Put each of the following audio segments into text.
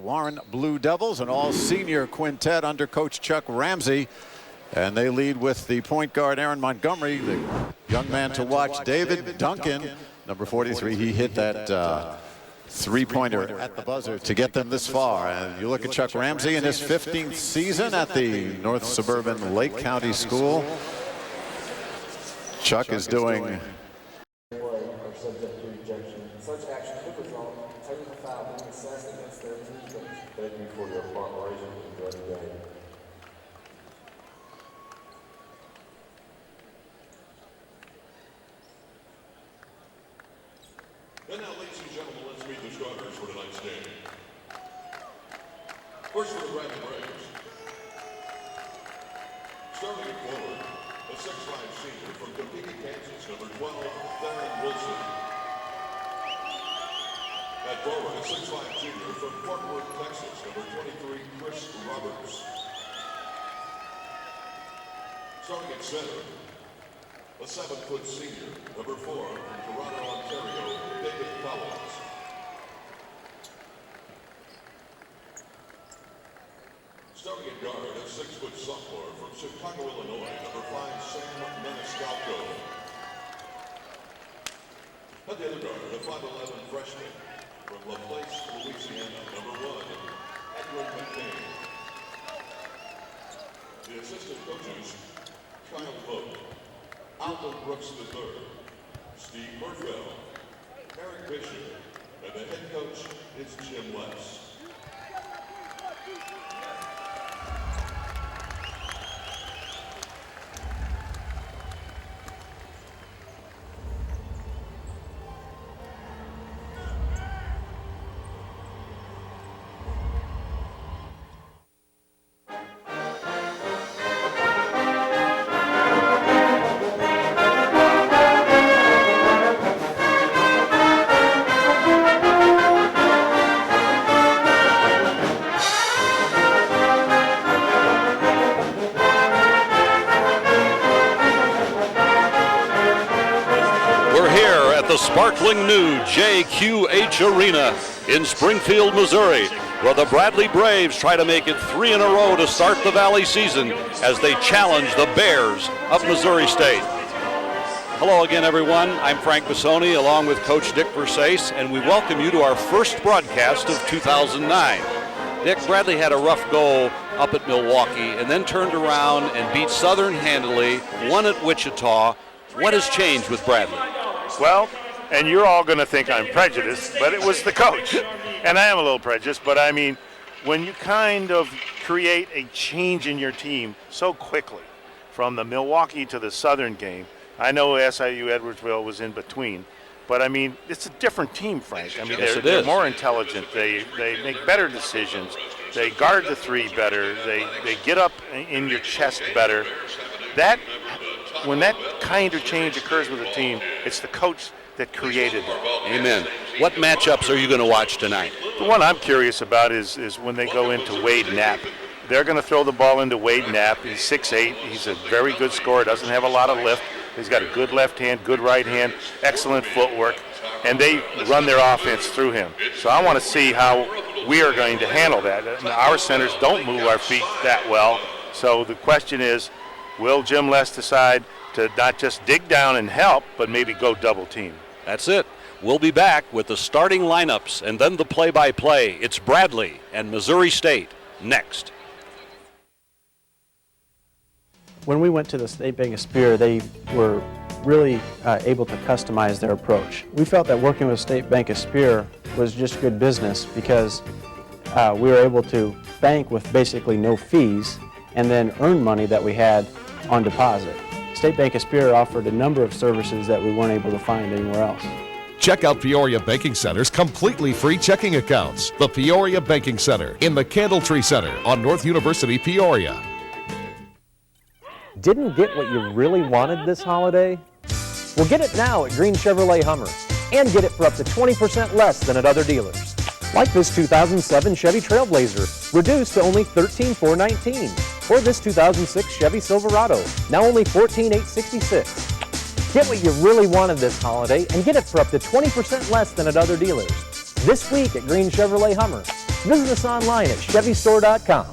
Warren Blue Devils, an all-senior quintet under Coach Chuck Ramsey. And they lead with the point guard, Aaron Montgomery, the young man to watch, David Duncan, number 43. He hit that three-pointer at the buzzer to get them this far. And you look at Chuck Ramsey in his 15th season at the North Suburban Lake County School. Chuck is doing such action could result in technical foul being assessed against their team. Thank you for your cooperation with the game. And now, ladies and gentlemen, let's meet the starters for tonight's game. First for the Bradley Braves. Starting at forward, a 6'5" senior from Topeka, Kansas, number 12, Theron Wilson. At forward, a 6'5" junior from Fort Worth, Texas, number 23, Chris Roberts. Starting at center, a 7-foot senior, number 4, from Toronto, Ontario, David Collins. Starting at guard, a 6-foot sophomore from Chicago, Illinois, number 5, Sam Maniscalco. At the other guard, a 5'11" freshman from LaPlace, Louisiana, number 1, Edwin McCain. The assistant coaches, Kyle Vogt, Alton Brooks III, Steve Murfeld, Eric Bishop, and the head coach is Jim West. The sparkling new JQH Arena in Springfield, Missouri, where the Bradley Braves try to make it 3 in a row to start the Valley season as they challenge the Bears of Missouri State. Hello again, everyone. I'm Frank Bissoni along with Coach Dick Versace, and we welcome you to our first broadcast of 2009. Dick, Bradley had a rough go up at Milwaukee and then turned around and beat Southern handily, won at Wichita. What has changed with Bradley? Well, and you're all going to think I'm prejudiced, but it was the coach. And I am a little prejudiced, but I mean, when you kind of create a change in your team so quickly, from the Milwaukee to the Southern game, I know SIU Edwardsville was in between, but I mean, it's a different team, Frank. I mean, they're more intelligent. They make better decisions. They guard the three better. They get up in your chest better. When that kind of change occurs with a team, it's the coach that created it. Amen. What matchups are you going to watch tonight? The one I'm curious about is when they go into Wade Knapp. They're going to throw the ball into Wade Knapp. He's 6'8". He's a very good scorer. Doesn't have a lot of lift. He's got a good left hand, good right hand, excellent footwork, and they run their offense through him. So I want to see how we are going to handle that. Our centers don't move our feet that well. So the question is, will Jim Les decide to not just dig down and help, but maybe go double team? That's it. We'll be back with the starting lineups and then the play-by-play. It's Bradley and Missouri State next. When we went to the State Bank of Spear, they were really able to customize their approach. We felt that working with State Bank of Spear was just good business because we were able to bank with basically no fees and then earn money that we had on deposit. State Bank of Spear offered a number of services that we weren't able to find anywhere else. Check out Peoria Banking Center's completely free checking accounts. The Peoria Banking Center in the Candletree Center on North University, Peoria. Didn't get what you really wanted this holiday? Well, get it now at Green Chevrolet Hummer and get it for up to 20% less than at other dealers. Like this 2007 Chevy Trailblazer, reduced to only $13,419. Or this 2006 Chevy Silverado, now only $14,866. Get what you really wanted this holiday and get it for up to 20% less than at other dealers. This week at Green Chevrolet Hummer. Visit us online at ChevyStore.com.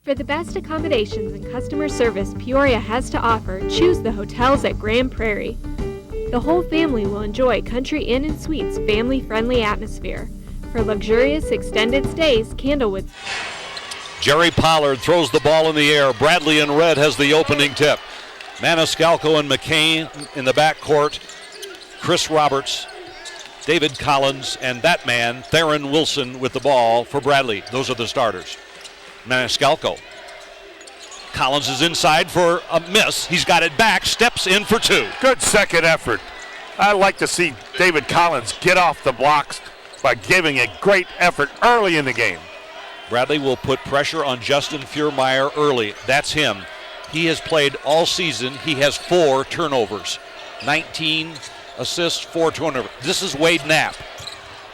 For the best accommodations and customer service Peoria has to offer, choose the hotels at Grand Prairie. The whole family will enjoy Country Inn & Suites' family-friendly atmosphere. For luxurious extended stays, Candlewood. Jerry Pollard throws the ball in the air. Bradley in red has the opening tip. Maniscalco and McCain in the backcourt. Chris Roberts, David Collins, and that man, Theron Wilson, with the ball for Bradley. Those are the starters. Maniscalco. Collins is inside for a miss. He's got it back, steps in for two. Good second effort. I like to see David Collins get off the blocks by giving a great effort early in the game. Bradley will put pressure on Justin Fiermeyer early. That's him. He has played all season. He has 4 turnovers. 19 assists, 4 turnovers. This is Wade Knapp.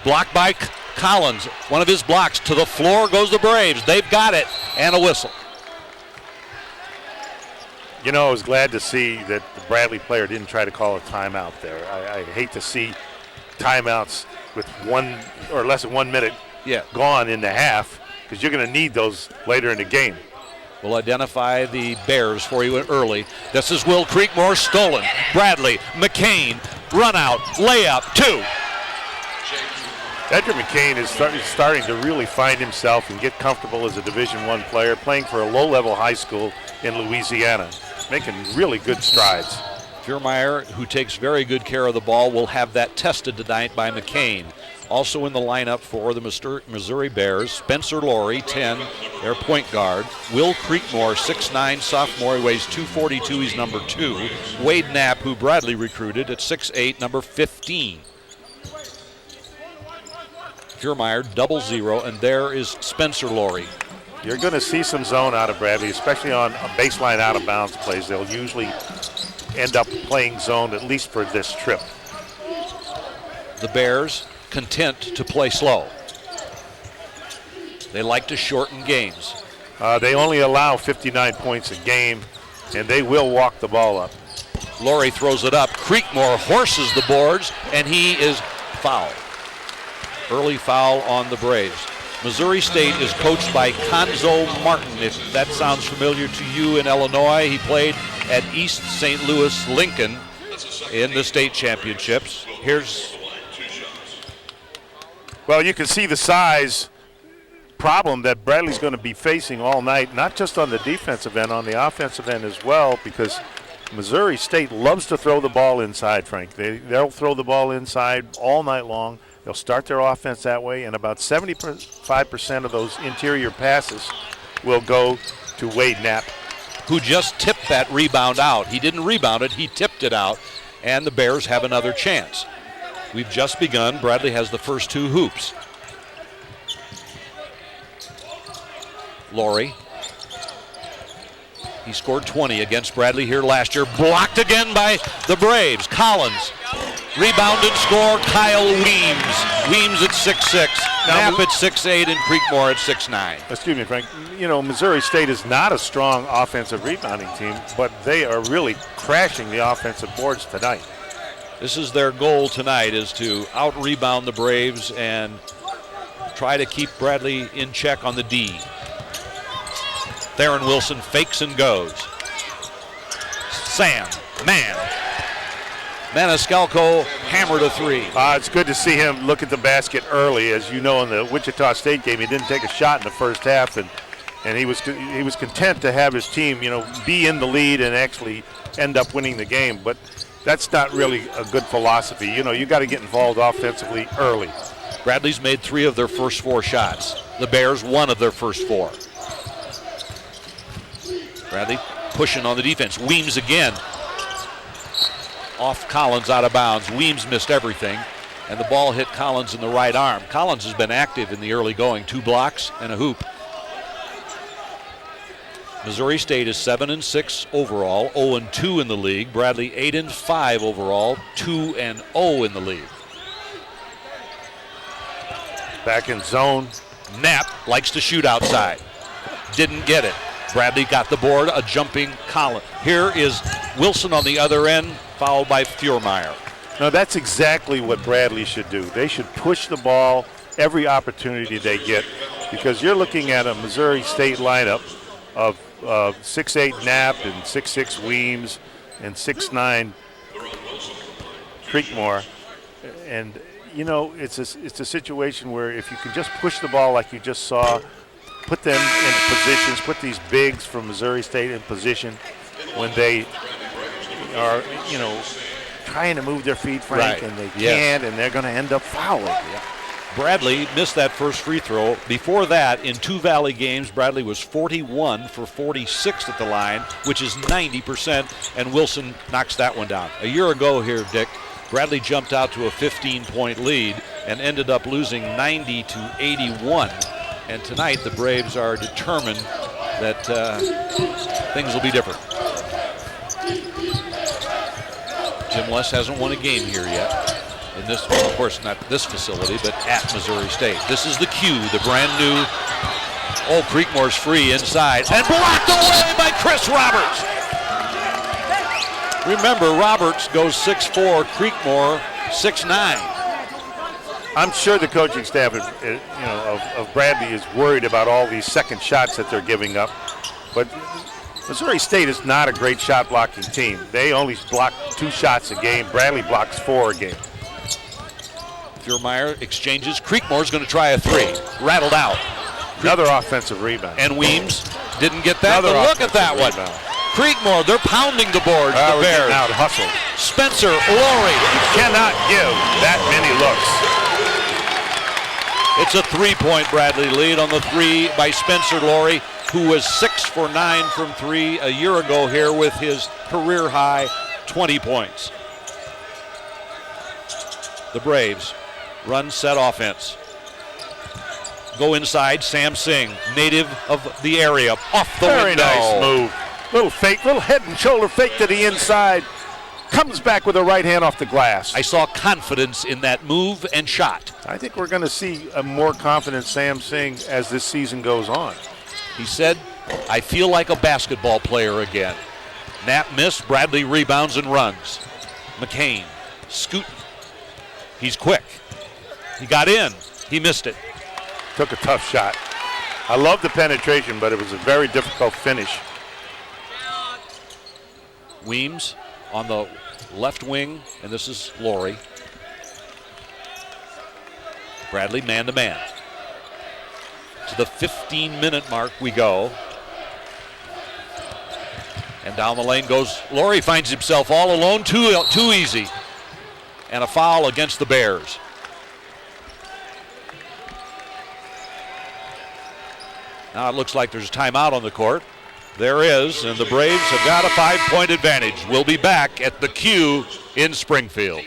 Blocked by Collins. One of his blocks. To the floor goes the Braves. They've got it. And a whistle. You know, I was glad to see that the Bradley player didn't try to call a timeout there. I hate to see timeouts with 1 or less than 1 minute gone in the half, because you're going to need those later in the game. We'll identify the Bears for you early. This is Will Creekmore, stolen. Bradley, McCain, run out, layup, 2. Edgar McCain is starting to really find himself and get comfortable as a Division I player, playing for a low-level high school in Louisiana, making really good strides. Fiermeyer, who takes very good care of the ball, will have that tested tonight by McCain. Also in the lineup for the Missouri Bears, Spencer Laurie, 10, their point guard. Will Creekmore, 6'9", sophomore, he weighs 242, he's number 2. Wade Knapp, who Bradley recruited, at 6'8", number 15. Fiermeyer, 0-0, and there is Spencer Laurie. You're going to see some zone out of Bradley, especially on a baseline out-of-bounds plays. They'll usually end up playing zone, at least for this trip. The Bears content to play slow. They like to shorten games. They only allow 59 points a game, and they will walk the ball up. Laurie throws it up. Creekmore horses the boards, and he is fouled. Early foul on the Braves. Missouri State is coached by Conzo Martin. If that sounds familiar to you in Illinois, he played at East St. Louis Lincoln in the state championships. Well, you can see the size problem that Bradley's going to be facing all night, not just on the defensive end, on the offensive end as well, because Missouri State loves to throw the ball inside, Frank. They'll throw the ball inside all night long. They'll start their offense that way, and about 75% of those interior passes will go to Wade Knapp, who just tipped that rebound out. He didn't rebound it, he tipped it out, and the Bears have another chance. We've just begun. Bradley has the first 2 hoops. Laurie. He scored 20 against Bradley here last year. Blocked again by the Braves. Collins. Rebound and score, Kyle Weems. Weems at 6'6", Knapp at 6'8", and Creekmore at 6'9". Excuse me, Frank. You know, Missouri State is not a strong offensive rebounding team, but they are really crashing the offensive boards tonight. This is their goal tonight, is to out-rebound the Braves and try to keep Bradley in check on the D. Theron Wilson fakes and goes. Sam, man. Maniscalco hammered a 3. It's good to see him look at the basket early. As you know, in the Wichita State game, he didn't take a shot in the first half, and he was content to have his team, be in the lead and actually end up winning the game. But that's not really a good philosophy. You got to get involved offensively early. Bradley's made 3 of their first 4 shots. The Bears 1 of their first 4. Bradley pushing on the defense. Weems again. Off Collins, out of bounds. Weems missed everything, and the ball hit Collins in the right arm. Collins has been active in the early going. 2 blocks and a hoop. Missouri State is 7-6 overall, 0-2 in the league. Bradley 8-5 overall, 2-0 in the league. Back in zone. Knapp likes to shoot outside. Didn't get it. Bradley got the board, a jumping Collins. Here is Wilson on the other end, fouled by Fiermeyer. No, that's exactly what Bradley should do. They should push the ball every opportunity they get, because you're looking at a Missouri State lineup of 6'8" Knapp and 6'6" Weems and 6'9" Creekmore. And, you know, it's a situation where if you can just push the ball like you just saw, put them in positions, put these bigs from Missouri State in position when they are, you know, trying to move their feet, Frank, and they can't, and they're going to end up fouling. Yeah. Bradley missed that first free throw. Before that, in 2 Valley games, Bradley was 41 for 46 at the line, which is 90%, and Wilson knocks that one down. A year ago here, Dick, Bradley jumped out to a 15-point lead and ended up losing 90-81. And tonight, the Braves are determined that things will be different. Jim West hasn't won a game here yet. In this, well, of course, not this facility, but at Missouri State. This is the cue, the brand new. Oh, Creekmore's free inside and blocked away by Chris Roberts. Remember, Roberts goes 6'4", Creekmore 6'9". I'm sure the coaching staff, of Bradley is worried about all these second shots that they're giving up, but Missouri State is not a great shot blocking team. They only block 2 shots a game. Bradley blocks 4 a game. Fiermeyer exchanges. Creekmore's going to try a 3. Rattled out. Another offensive rebound. And Weems didn't get that, Another but look at that one. Creekmore, they're pounding the boards, the Bears. Out hustled. Spencer, Laurie. You cannot give that many looks. It's a 3-point Bradley lead on the 3 by Spencer Laurie, who was 6 for 9 from 3 a year ago here with his career high 20 points. The Braves run set offense. Go inside, Sam Singh, native of the area, off the Very window. nice move. Little fake, little head and shoulder fake to the inside. Comes back with a right hand off the glass. I saw confidence in that move and shot. I think we're going to see a more confident Sam Singh as this season goes on. He said, I feel like a basketball player again. Knapp missed, Bradley rebounds and runs. McCain, scooting. He's quick. He got in. He missed it. Took a tough shot. I love the penetration, but it was a very difficult finish. Weems on the left wing, and this is Laurie. Bradley man-to-man. To the 15-minute mark we go. And down the lane goes Laurie, finds himself all alone, too easy. And a foul against the Bears. Now it looks like there's a timeout on the court. There is, and the Braves have got a 5-point advantage. We'll be back at the Q in Springfield.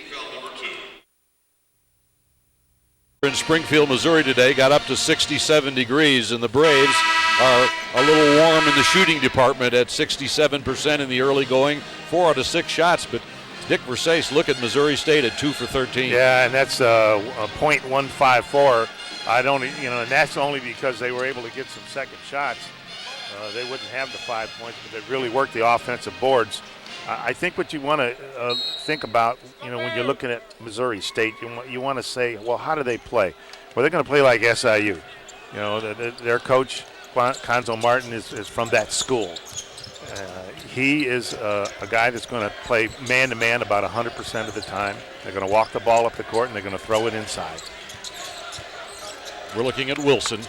In Springfield, Missouri today, got up to 67 degrees, and the Braves are a little warm in the shooting department at 67% in the early going, 4 out of 6 shots, but Dick Versace, look at Missouri State at 2 for 13. Yeah, and that's a .154. And that's only because they were able to get some second shots. They wouldn't have the 5 points, but they really worked the offensive boards. I think what you want to think about, when you're looking at Missouri State, you want to say, well, how do they play? Well, they're going to play like SIU. Their coach, Conzo Martin, is from that school. He is a guy that's going to play man-to-man about 100% of the time. They're going to walk the ball up the court, and they're going to throw it inside. We're looking at Wilson.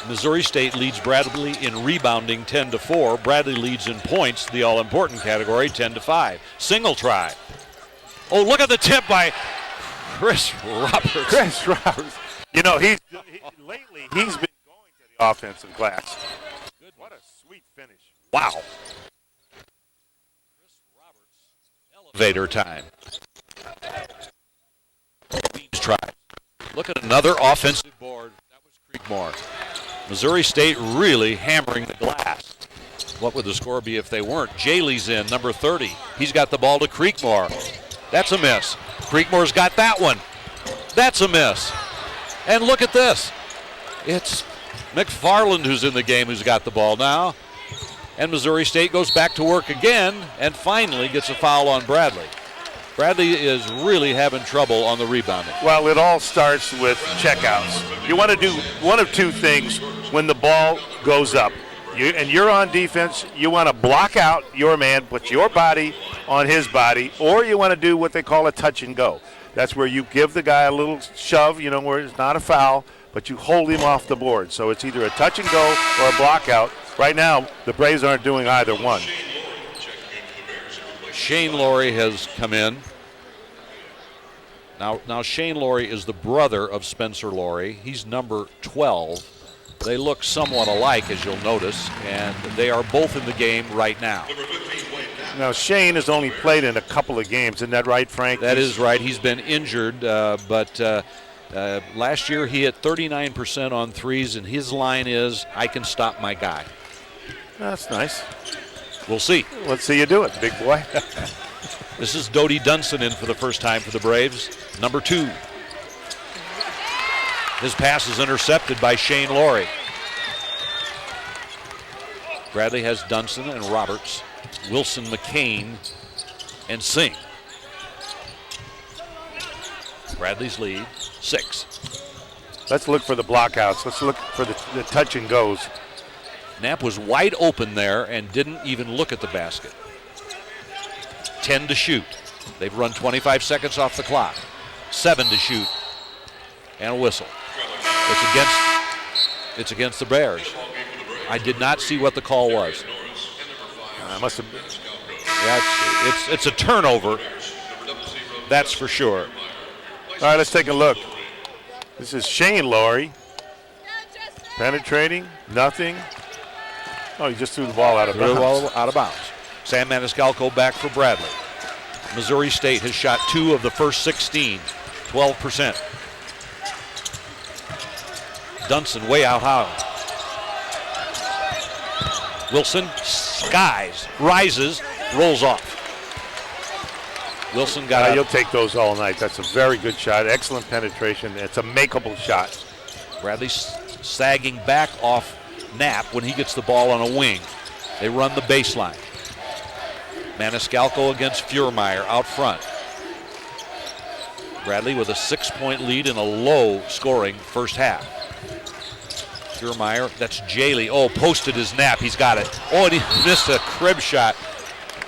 Missouri State leads Bradley in rebounding 10-4. Bradley leads in points, the all-important category, 10-5. Single try. Oh, look at the tip by Chris Roberts. Chris Roberts. Lately he's been going to the offensive glass. What a sweet finish. Wow. Chris Roberts, elevator time. Try. Look at another offensive board. That was Creekmore. Missouri State really hammering the glass. What would the score be if they weren't? Jaley's in, number 30. He's got the ball to Creekmore. That's a miss. Creekmore's got that one. That's a miss. And look at this. It's McFarland who's in the game who's got the ball now. And Missouri State goes back to work again and finally gets a foul on Bradley. Bradley is really having trouble on the rebounding. Well, it all starts with checkouts. You want to do one of two things when the ball goes up. And you're on defense, you want to block out your man, put your body on his body, or you want to do what they call a touch and go. That's where you give the guy a little shove, where it's not a foul, but you hold him off the board. So it's either a touch and go or a block out. Right now, the Braves aren't doing either one. Shane Laurie has come in. Now Shane Laurie is the brother of Spencer Laurie. He's number 12. They look somewhat alike, as you'll notice, and they are both in the game right now. Now, Shane has only played in a couple of games. Isn't that right, Frank? That is right. He's been injured, but last year he hit 39% on threes, and his line is, I can stop my guy. That's nice. We'll see. Let's see you do it, big boy. This is Dodie Dunson in for the first time for the Braves, number 2. His pass is intercepted by Shane Laurie. Bradley has Dunson and Roberts, Wilson, McCain, and Singh. Bradley's lead, 6. Let's look for the blockouts. Let's look for the touch and goes. Knapp was wide open there and didn't even look at the basket. 10 to shoot. They've run 25 seconds off the clock. 7 to shoot. And a whistle. It's against the Bears. I did not see what the call was. Must have been. Yeah, it's a turnover. That's for sure. All right, let's take a look. This is Shane Laurie. Penetrating, nothing. Oh, he just threw the ball out of bounds. Threw the ball out of bounds. Sam Maniscalco back for Bradley. Missouri State has shot 2 of the first 16, 12%. Dunson way out high. Wilson skies, rises, rolls off. Wilson got You'll take those all night. That's a very good shot. Excellent penetration. It's a makeable shot. Bradley sagging back off Knapp when he gets the ball on a wing. They run the baseline. Maniscalco against Furmeyer out front. Bradley with a 6-point lead in a low-scoring first half. Furmeyer, that's Jaley. Oh, posted his Knapp. He's got it. Oh, and he missed a crib shot.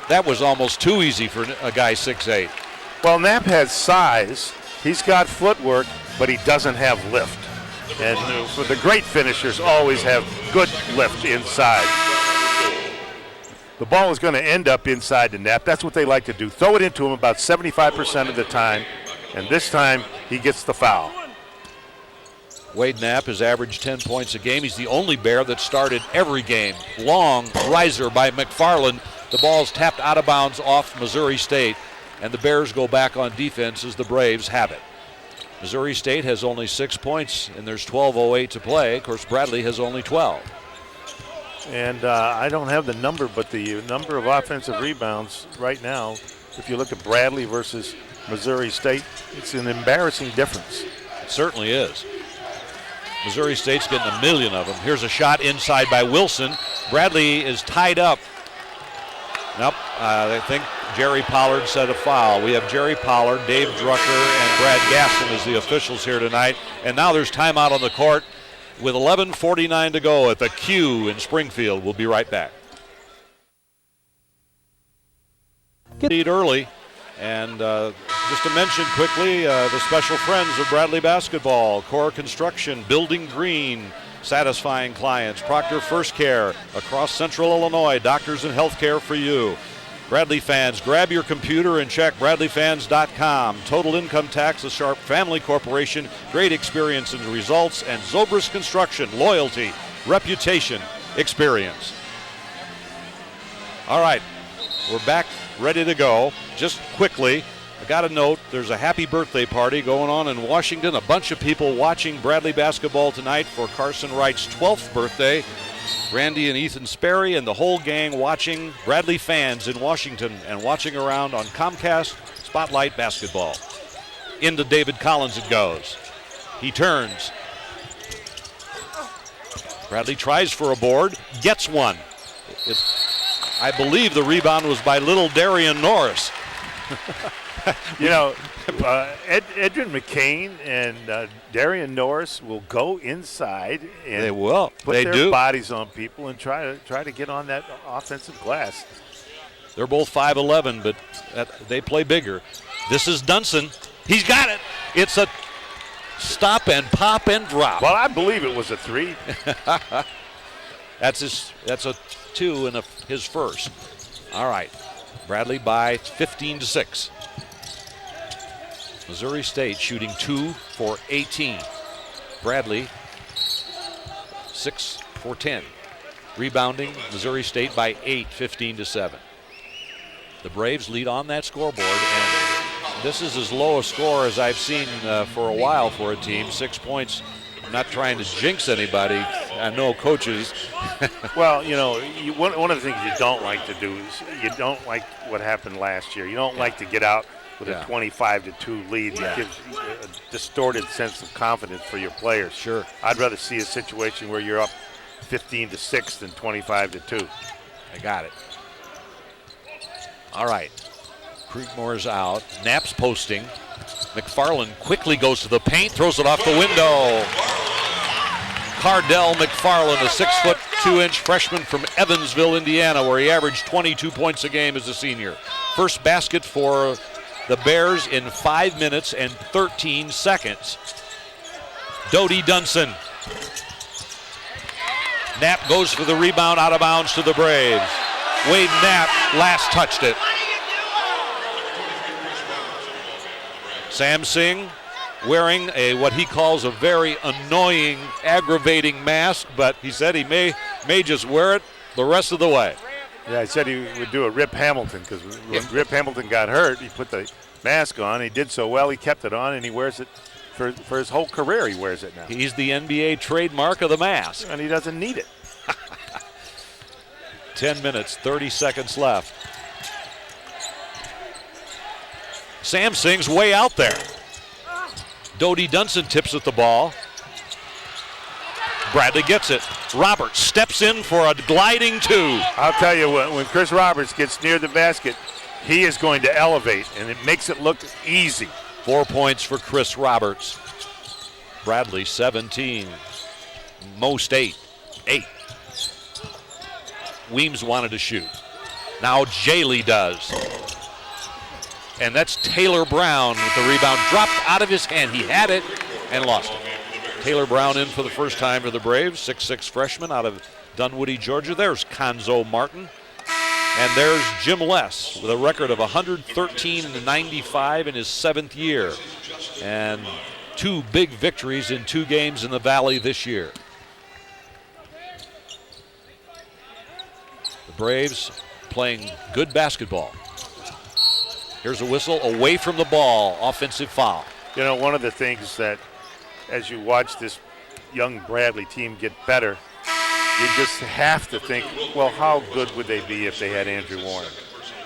That was almost too easy for a guy 6'8". Well, Knapp has size. He's got footwork, but he doesn't have lift. And for the great finishers always have good lift inside. The ball is going to end up inside the Knapp. That's what they like to do. Throw it into him about 75% of the time, and this time he gets the foul. Wade Knapp has averaged 10 points a game. He's the only Bear that started every game. Long riser by McFarland. The ball's tapped out of bounds off Missouri State, and the Bears go back on defense as the Braves have it. Missouri State has only 6 points, and there's 12:08 to play. Of course, Bradley has only 12. And I don't have the number, but the number of offensive rebounds right now, if you look at Bradley versus Missouri State, it's an embarrassing difference. It certainly is. Missouri State's getting a million of them. Here's a shot inside by Wilson. Bradley is tied up. Nope, I think Jerry Pollard set a foul. We have Jerry Pollard, Dave Drucker, and Brad Gaston as the officials here tonight. And now there's timeout on the court with 11:49 to go at the Q in Springfield. We'll be right back. Lead early. And just to mention quickly, the special friends of Bradley basketball, Core Construction, Building Green, satisfying clients, Proctor First Care, across Central Illinois, doctors and health care for you. Bradley fans, grab your computer and check bradleyfans.com. Total Income Tax, a Sharp Family Corporation, great experience and results, and Zobrist Construction, loyalty, reputation, experience. All right, we're back, ready to go. Just quickly, I got a note, there's a happy birthday party going on in Washington. A bunch of people watching Bradley basketball tonight for Carson Wright's 12th birthday. Randy and Ethan Sperry and the whole gang watching Bradley fans in Washington and watching around on Comcast Spotlight Basketball. Into David Collins it goes. He turns. Bradley tries for a board, gets one. I believe the rebound was by little Darian Norris. You know, Edrin McCain and Darian Norris will go inside and They will. put They their do. bodies on people and try to get on that offensive glass. They're both 5'11", but they play bigger. This is Dunson. He's got it. It's a stop and pop and drop. Well, I believe it was a 3. That's a 2 and his first. All right. Bradley by 15-6. Missouri State shooting 2 for 18. Bradley 6 for 10. Rebounding Missouri State by 8, 15-7. The Braves lead on that scoreboard, and this is as low a score as I've seen for a while for a team. 6 points. I'm not trying to jinx anybody. I know coaches. Well, you know, one of the things you don't like to do is you don't like what happened last year. You don't like to get out with a 25-2 lead. It gives you a distorted sense of confidence for your players. Sure. I'd rather see a situation where you're up 15-6 than 25-2. I got it. All right. Creekmore's out. Knapp's posting. McFarland quickly goes to the paint, throws it off the window. Cardell McFarland, a 6'2" freshman from Evansville, Indiana, where he averaged 22 points a game as a senior. First basket for the Bears in 5 minutes and 13 seconds. Dodie Dunson. Knapp goes for the rebound, out of bounds to the Braves. Wade Knapp last touched it. Sam Singh wearing what he calls a very annoying, aggravating mask, but he said he may just wear it the rest of the way. Yeah, he said he would do a Rip Hamilton, because when Rip Hamilton got hurt, he put the mask on. He did so well, he kept it on, and he wears it for his whole career. He wears it now. He's the NBA trademark of the mask. And he doesn't need it. 10 minutes, 30 seconds left. Sam Singh's way out there. Dodie Dunson tips at the ball. Bradley gets it. Roberts steps in for a gliding 2. I'll tell you what, when Chris Roberts gets near the basket, he is going to elevate, and it makes it look easy. 4 points for Chris Roberts. Bradley 17. Most 8. Weems wanted to shoot. Now Jaley does. And that's Taylor Brown with the rebound. Dropped out of his hand. He had it and lost it. Taylor Brown in for the first time for the Braves. 6'6" freshman out of Dunwoody, Georgia. There's Conzo Martin. And there's Jim Less with a record of 113-95 in his 7th year. And 2 big victories in 2 games in the Valley this year. The Braves playing good basketball. Here's a whistle away from the ball. Offensive foul. You know, one of the things that, as you watch this young Bradley team get better, you just have to think, well, how good would they be if they had Andrew Warren?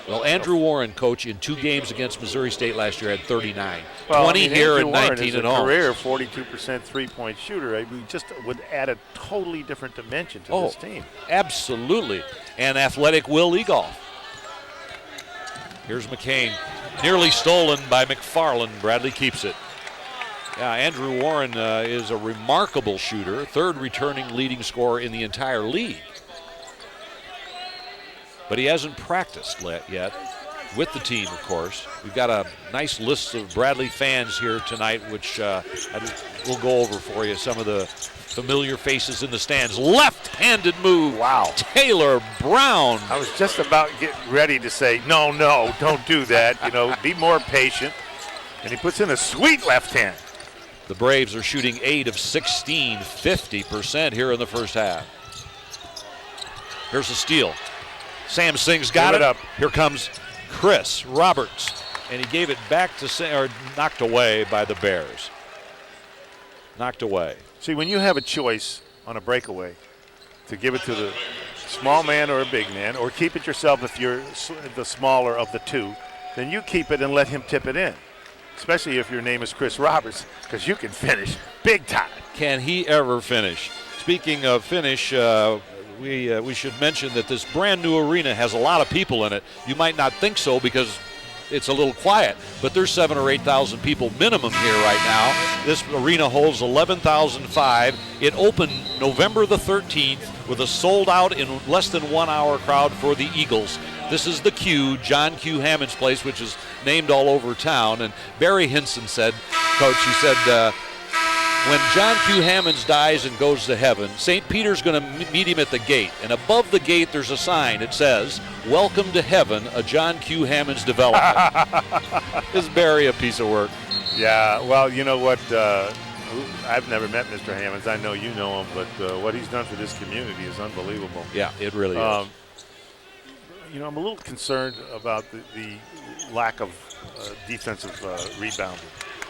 Well, Andrew Warren, coach, in 2 games against Missouri State last year had 39. Well, 20 here Andrew and Warren 19 is at a home. career 42% three-point shooter. I mean, just would add a totally different dimension to this team. Absolutely. And athletic Will Egoff. Here's McCain. Nearly stolen by McFarland. Bradley keeps it. Yeah, Andrew Warren is a remarkable shooter. 3rd returning leading scorer in the entire league. But he hasn't practiced yet with the team, of course. We've got a nice list of Bradley fans here tonight, which we'll go over for you. Some of the familiar faces in the stands. Left-handed move. Wow. Taylor Brown. I was just about getting ready to say, no, don't do that. You know, be more patient. And he puts in a sweet left hand. The Braves are shooting 8 of 16, 50% here in the first half. Here's a steal. Sam Singh's got it. Up. Here comes Chris Roberts. And he gave it back to knocked away by the Bears. Knocked away. See, when you have a choice on a breakaway to give it to the small man or a big man, or keep it yourself if you're the smaller of the 2, then you keep it and let him tip it in, especially if your name is Chris Roberts, because you can finish big time. Can he ever finish? Speaking of finish, we should mention that this brand new arena has a lot of people in it. You might not think so because it's a little quiet, but there's 7,000 or 8,000 people minimum here right now. This arena holds 11,005. It opened November the 13th with a sold-out in less than 1 hour crowd for the Eagles. This is the Q, John Q. Hammond's place, which is named all over town. And Barry Hinson said, Coach, he said, when John Q. Hammonds dies and goes to heaven, St. Peter's going to meet him at the gate. And above the gate, there's a sign. It says, "Welcome to heaven, a John Q. Hammonds development." Is Barry a piece of work? Yeah, well, you know what? I've never met Mr. Hammonds. I know you know him, but what he's done for this community is unbelievable. Yeah, it really is. You know, I'm a little concerned about the lack of defensive rebounding.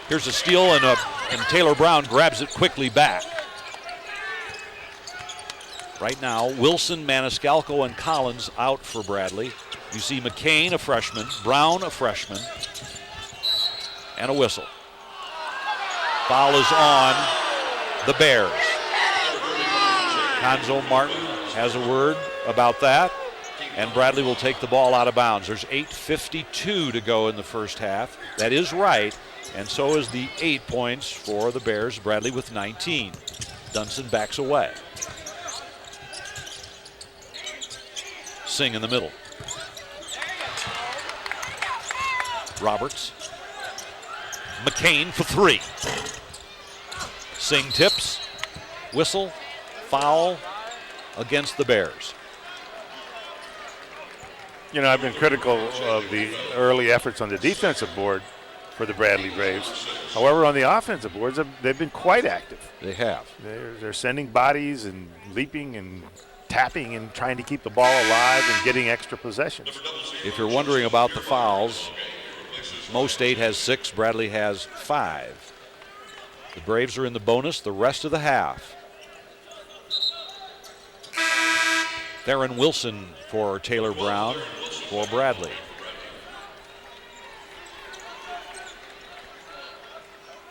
Here's a steal, and Taylor Brown grabs it quickly back. Right now, Wilson, Maniscalco, and Collins out for Bradley. You see McCain, a freshman, Brown, a freshman, and a whistle. Foul is on the Bears. Conzo Martin has a word about that, and Bradley will take the ball out of bounds. There's 8:52 to go in the first half. That is right. And so is the 8 points for the Bears. Bradley with 19. Dunson backs away. Singh in the middle. Roberts. McCain for three. Singh tips. Whistle. Foul against the Bears. You know, I've been critical of the early efforts on the defensive board for the Bradley Braves. However, on the offensive boards, they've been quite active. They have. They're sending bodies and leaping and tapping and trying to keep the ball alive and getting extra possessions. If you're wondering about the fouls, Mo State has 6, Bradley has 5. The Braves are in the bonus the rest of the half. Theron Wilson for Taylor Brown for Bradley.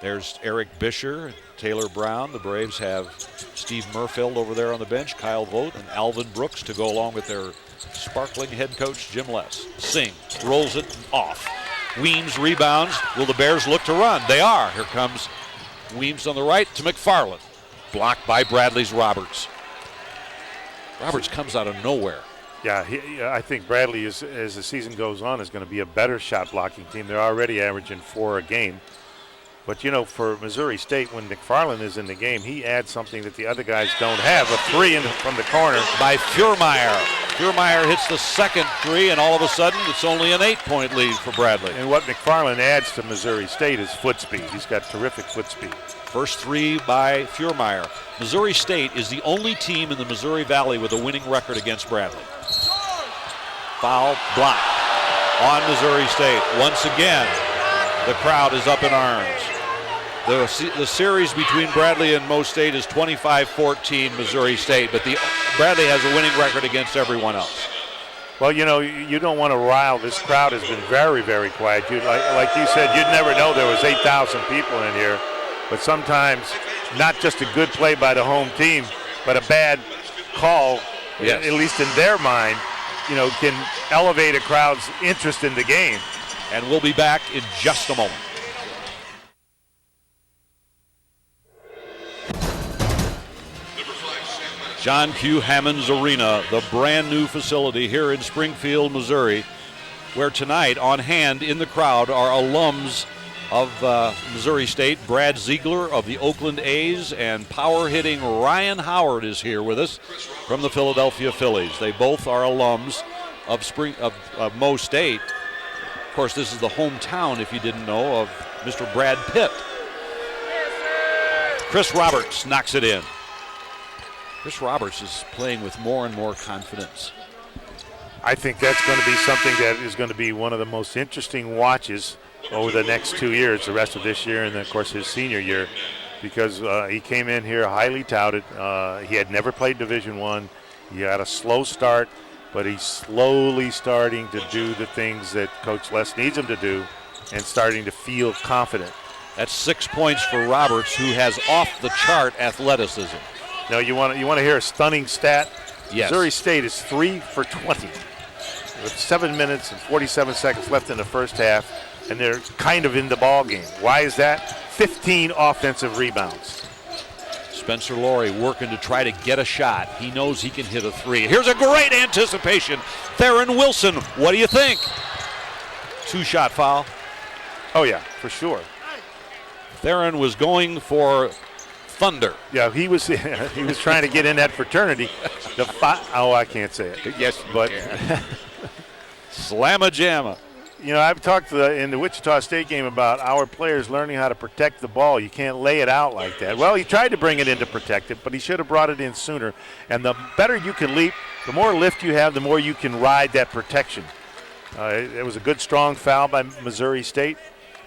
There's Eric Bisher, Taylor Brown. The Braves have Steve Murfield over there on the bench, Kyle Vogt, and Alvin Brooks to go along with their sparkling head coach, Jim Less. Singh rolls it off. Weems rebounds. Will the Bears look to run? They are. Here comes Weems on the right to McFarland. Blocked by Bradley's Roberts. Roberts comes out of nowhere. Yeah, I think Bradley, as the season goes on, is going to be a better shot blocking team. They're already averaging 4 a game. But, you know, for Missouri State, when McFarland is in the game, he adds something that the other guys don't have, a 3 from the corner. By Furmeyer. Furmeyer hits the second 3, and all of a sudden it's only an 8-point lead for Bradley. And what McFarland adds to Missouri State is foot speed. He's got terrific foot speed. First 3 by Furmeyer. Missouri State is the only team in the Missouri Valley with a winning record against Bradley. Foul blocked on Missouri State. Once again, the crowd is up in arms. The series between Bradley and Mo State is 25-14 Missouri State, but Bradley has a winning record against everyone else. Well, you know, you don't want to rile. This crowd has been very, very quiet. Like you said, you'd never know there was 8,000 people in here. But sometimes not just a good play by the home team, but a bad call, yes, at least in their mind, you know, can elevate a crowd's interest in the game. And we'll be back in just a moment. John Q. Hammonds Arena, the brand new facility here in Springfield, Missouri, where tonight on hand in the crowd are alums of Missouri State. Brad Ziegler of the Oakland A's and power hitting Ryan Howard is here with us from the Philadelphia Phillies. They both are alums of Mo State. Of course, this is the hometown, if you didn't know, of Mr. Brad Pitt. Chris Roberts knocks it in. Chris Roberts is playing with more and more confidence. I think that's going to be something that is going to be one of the most interesting watches over the next 2 years, the rest of this year and, of course, his senior year, because he came in here highly touted. He had never played Division I. He had a slow start, but he's slowly starting to do the things that Coach Les needs him to do and starting to feel confident. That's 6 points for Roberts, who has off-the-chart athleticism. Now, you want to hear a stunning stat? Yes. Missouri State is 3 for 20 with 7 minutes and 47 seconds left in the first half, and they're kind of in the ball game. Why is that? 15 offensive rebounds. Spencer Laurie working to try to get a shot. He knows he can hit a three. Here's a great anticipation. Theron Wilson, what do you think? 2-shot foul. Oh yeah, for sure. Theron was going for thunder. Yeah, he was he was trying to get in that fraternity. I can't say it. Yes, but slamma jamma. You know, I've talked in the Wichita State game about our players learning how to protect the ball. You can't lay it out like that. Well, he tried to bring it in to protect it, but he should have brought it in sooner. And the better you can leap, the more lift you have, the more you can ride that protection. It was a good, strong foul by Missouri State.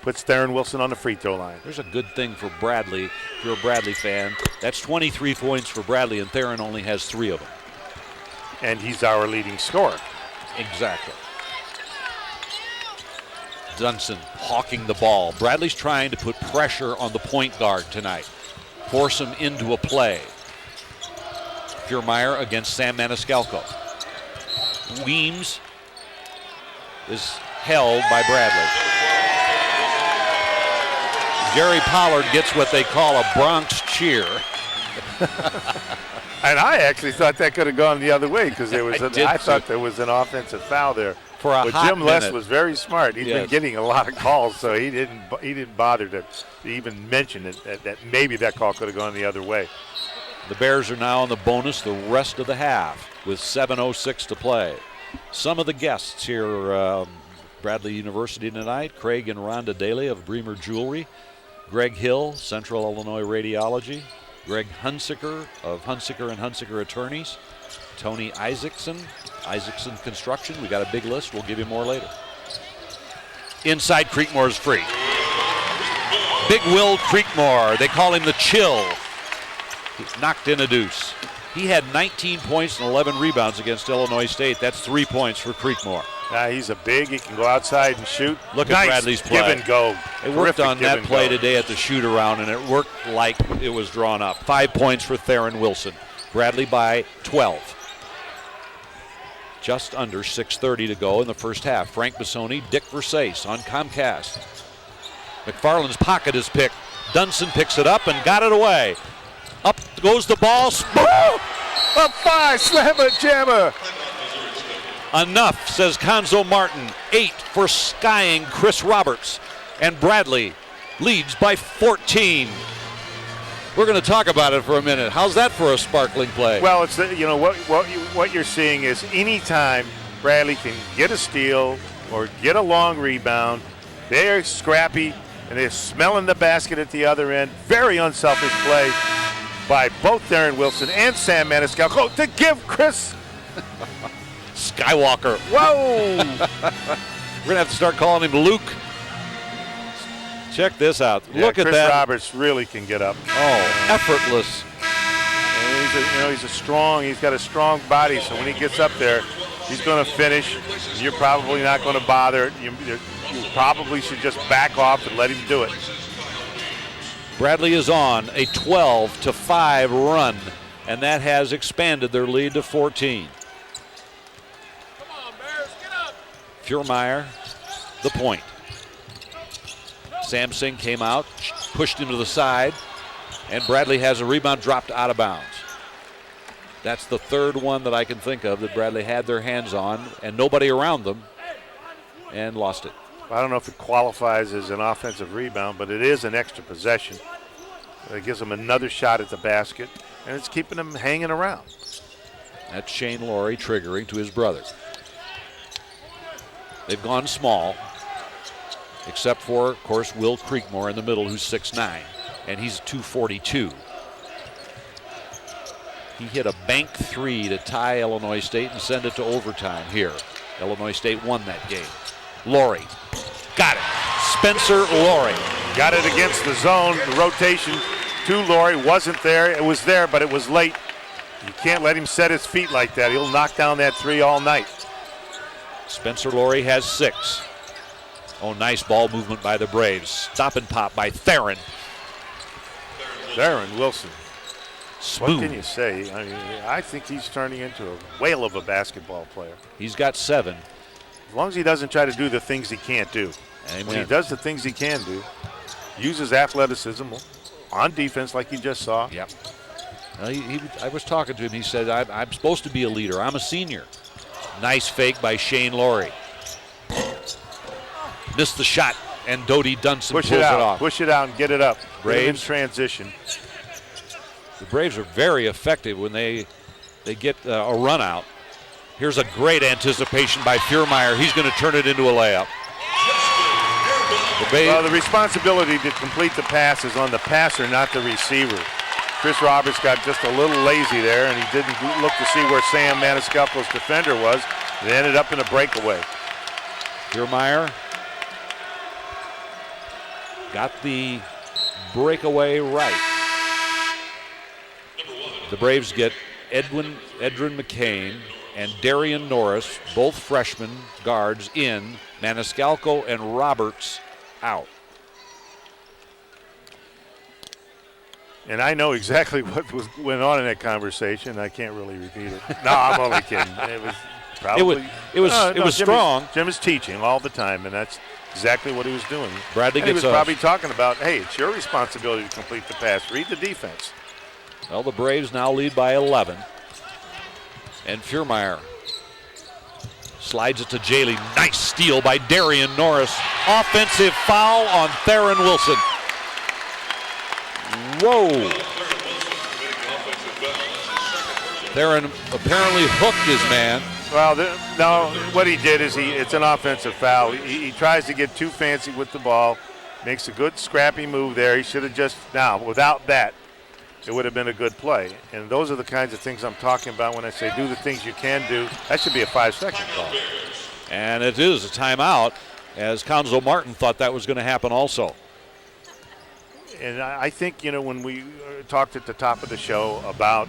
Puts Theron Wilson on the free throw line. There's a good thing for Bradley. If you're a Bradley fan, that's 23 points for Bradley, and Theron only has 3 of them. And he's our leading scorer. Exactly. Dunson hawking the ball. Bradley's trying to put pressure on the point guard tonight. Force him into a play. Furmeyer against Sam Maniscalco. Weems is held by Bradley. Jerry Pollard gets what they call a Bronx cheer. And I actually thought that could have gone the other way because there was I too. thought there was an offensive foul there. For a but hot Jim Les minute. was very smart. He's been getting a lot of calls, so he didn't bother to even mention it, that maybe that call could have gone the other way. The Bears are now on the bonus the rest of the half with 7:06 to play. Some of the guests here, Bradley University tonight, Craig and Rhonda Daly of Bremer Jewelry, Greg Hill, Central Illinois Radiology, Greg Hunsicker of Hunsicker and Hunsicker Attorneys, Tony Isaacson Construction. We got a big list. We'll give you more later. Inside, Creekmore is free. Big Will Creekmore. They call him the Chill. He knocked in a deuce. He had 19 points and 11 rebounds against Illinois State. That's 3 points for Creekmore. He's a big. He can go outside and shoot. Look Nice at Bradley's play. Give and go. They worked Terrific on give that and play go. today at the shoot around, and it worked like it was drawn up. 5 points for Theron Wilson. Bradley by 12. Just under 6:30 to go in the first half. Frank Bissoni, Dick Versace on Comcast. McFarland's pocket is picked. Dunson picks it up and got it away. Up goes the ball. Up 5, slammer jammer. Enough, says Conzo Martin. 8 for skying Chris Roberts. And Bradley leads by 14. We're going to talk about it for a minute. How's that for a sparkling play? Well, it's what you're seeing is anytime Bradley can get a steal or get a long rebound, they're scrappy and they're smelling the basket at the other end. Very unselfish play by both Theron Wilson and Sam Maniscalco to give Chris Skywalker. Whoa! We're going to have to start calling him Luke. Check this out. Yeah, Look at Chris that. Roberts really can get up. Oh, effortless. And he's got a strong body, so when he gets up there, he's going to finish. You're probably not going to bother. You probably should just back off and let him do it. Bradley is on a 12-5 run, and that has expanded their lead to 14. Come on, Bears, get up. Furmeyer, the point. Samson came out, pushed him to the side, and Bradley has a rebound dropped out of bounds. That's the third one that I can think of that Bradley had their hands on and nobody around them and lost it. I don't know if it qualifies as an offensive rebound, but it is an extra possession. It gives them another shot at the basket, and it's keeping them hanging around. That's Shane Laurie triggering to his brother. They've gone small, except for, of course, Will Creekmore in the middle, who's 6'9", and he's 242. He hit a bank three to tie Illinois State and send it to overtime here. Illinois State won that game. Laurie, got it. Spencer Laurie. Got it against the zone. The rotation to Laurie wasn't there. It was there, but it was late. You can't let him set his feet like that. He'll knock down that three all night. Spencer Laurie has 6. Oh, nice ball movement by the Braves. Stop and pop by Theron. Theron Wilson. Smooth. What can you say? I mean, I think he's turning into a whale of a basketball player. He's got 7. As long as he doesn't try to do the things he can't do. Amen. When he does the things he can do, uses athleticism on defense like you just saw. Yep. I was talking to him. He said, I'm supposed to be a leader. I'm a senior. Nice fake by Shane Laurie. Missed the shot, and Dodie Dunson pulls it off. Push it out and get it up. Braves in transition. The Braves are very effective when they get a run out. Here's a great anticipation by Fiermeyer. He's going to turn it into a layup. The responsibility to complete the pass is on the passer, not the receiver. Chris Roberts got just a little lazy there, and he didn't look to see where Sam Maniscalco's defender was. It ended up in a breakaway. Fiermeyer got the breakaway right. The Braves get Edwin McCain and Darian Norris, both freshman guards, in. Maniscalco and Roberts out. And I know exactly what went on in that conversation. I can't really repeat it. No, I'm only kidding. It was probably it was strong. Jim is teaching all the time, and that's exactly what he was doing. Bradley and gets he was probably talking about, hey, it's your responsibility to complete the pass. Read the defense. Well, the Braves now lead by 11. And Fiermeyer slides it to Jaley. Nice steal by Darian Norris. Offensive foul on Theron Wilson. Whoa. Theron apparently hooked his man. Well, no, what he did is it's an offensive foul. He tries to get too fancy with the ball, makes a good scrappy move there. He should have just, now, without that, it would have been a good play. And those are the kinds of things I'm talking about when I say do the things you can do. That should be a 5-second call. And it is a timeout, as Conzo Martin thought that was going to happen also. And I think, when we talked at the top of the show about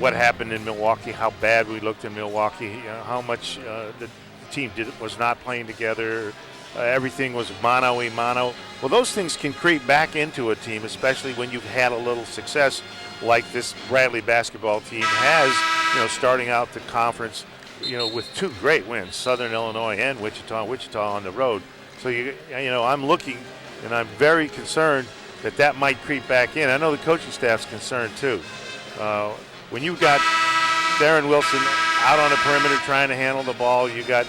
what happened in Milwaukee, how bad we looked in Milwaukee, how much the team was not playing together, everything was mano-a-mano. Well, those things can creep back into a team, especially when you've had a little success like this Bradley basketball team has, starting out the conference, with 2 great wins, Southern Illinois and Wichita on the road. So, I'm looking, and I'm very concerned that might creep back in. I know the coaching staff's concerned too. When you've got Theron Wilson out on the perimeter trying to handle the ball, you got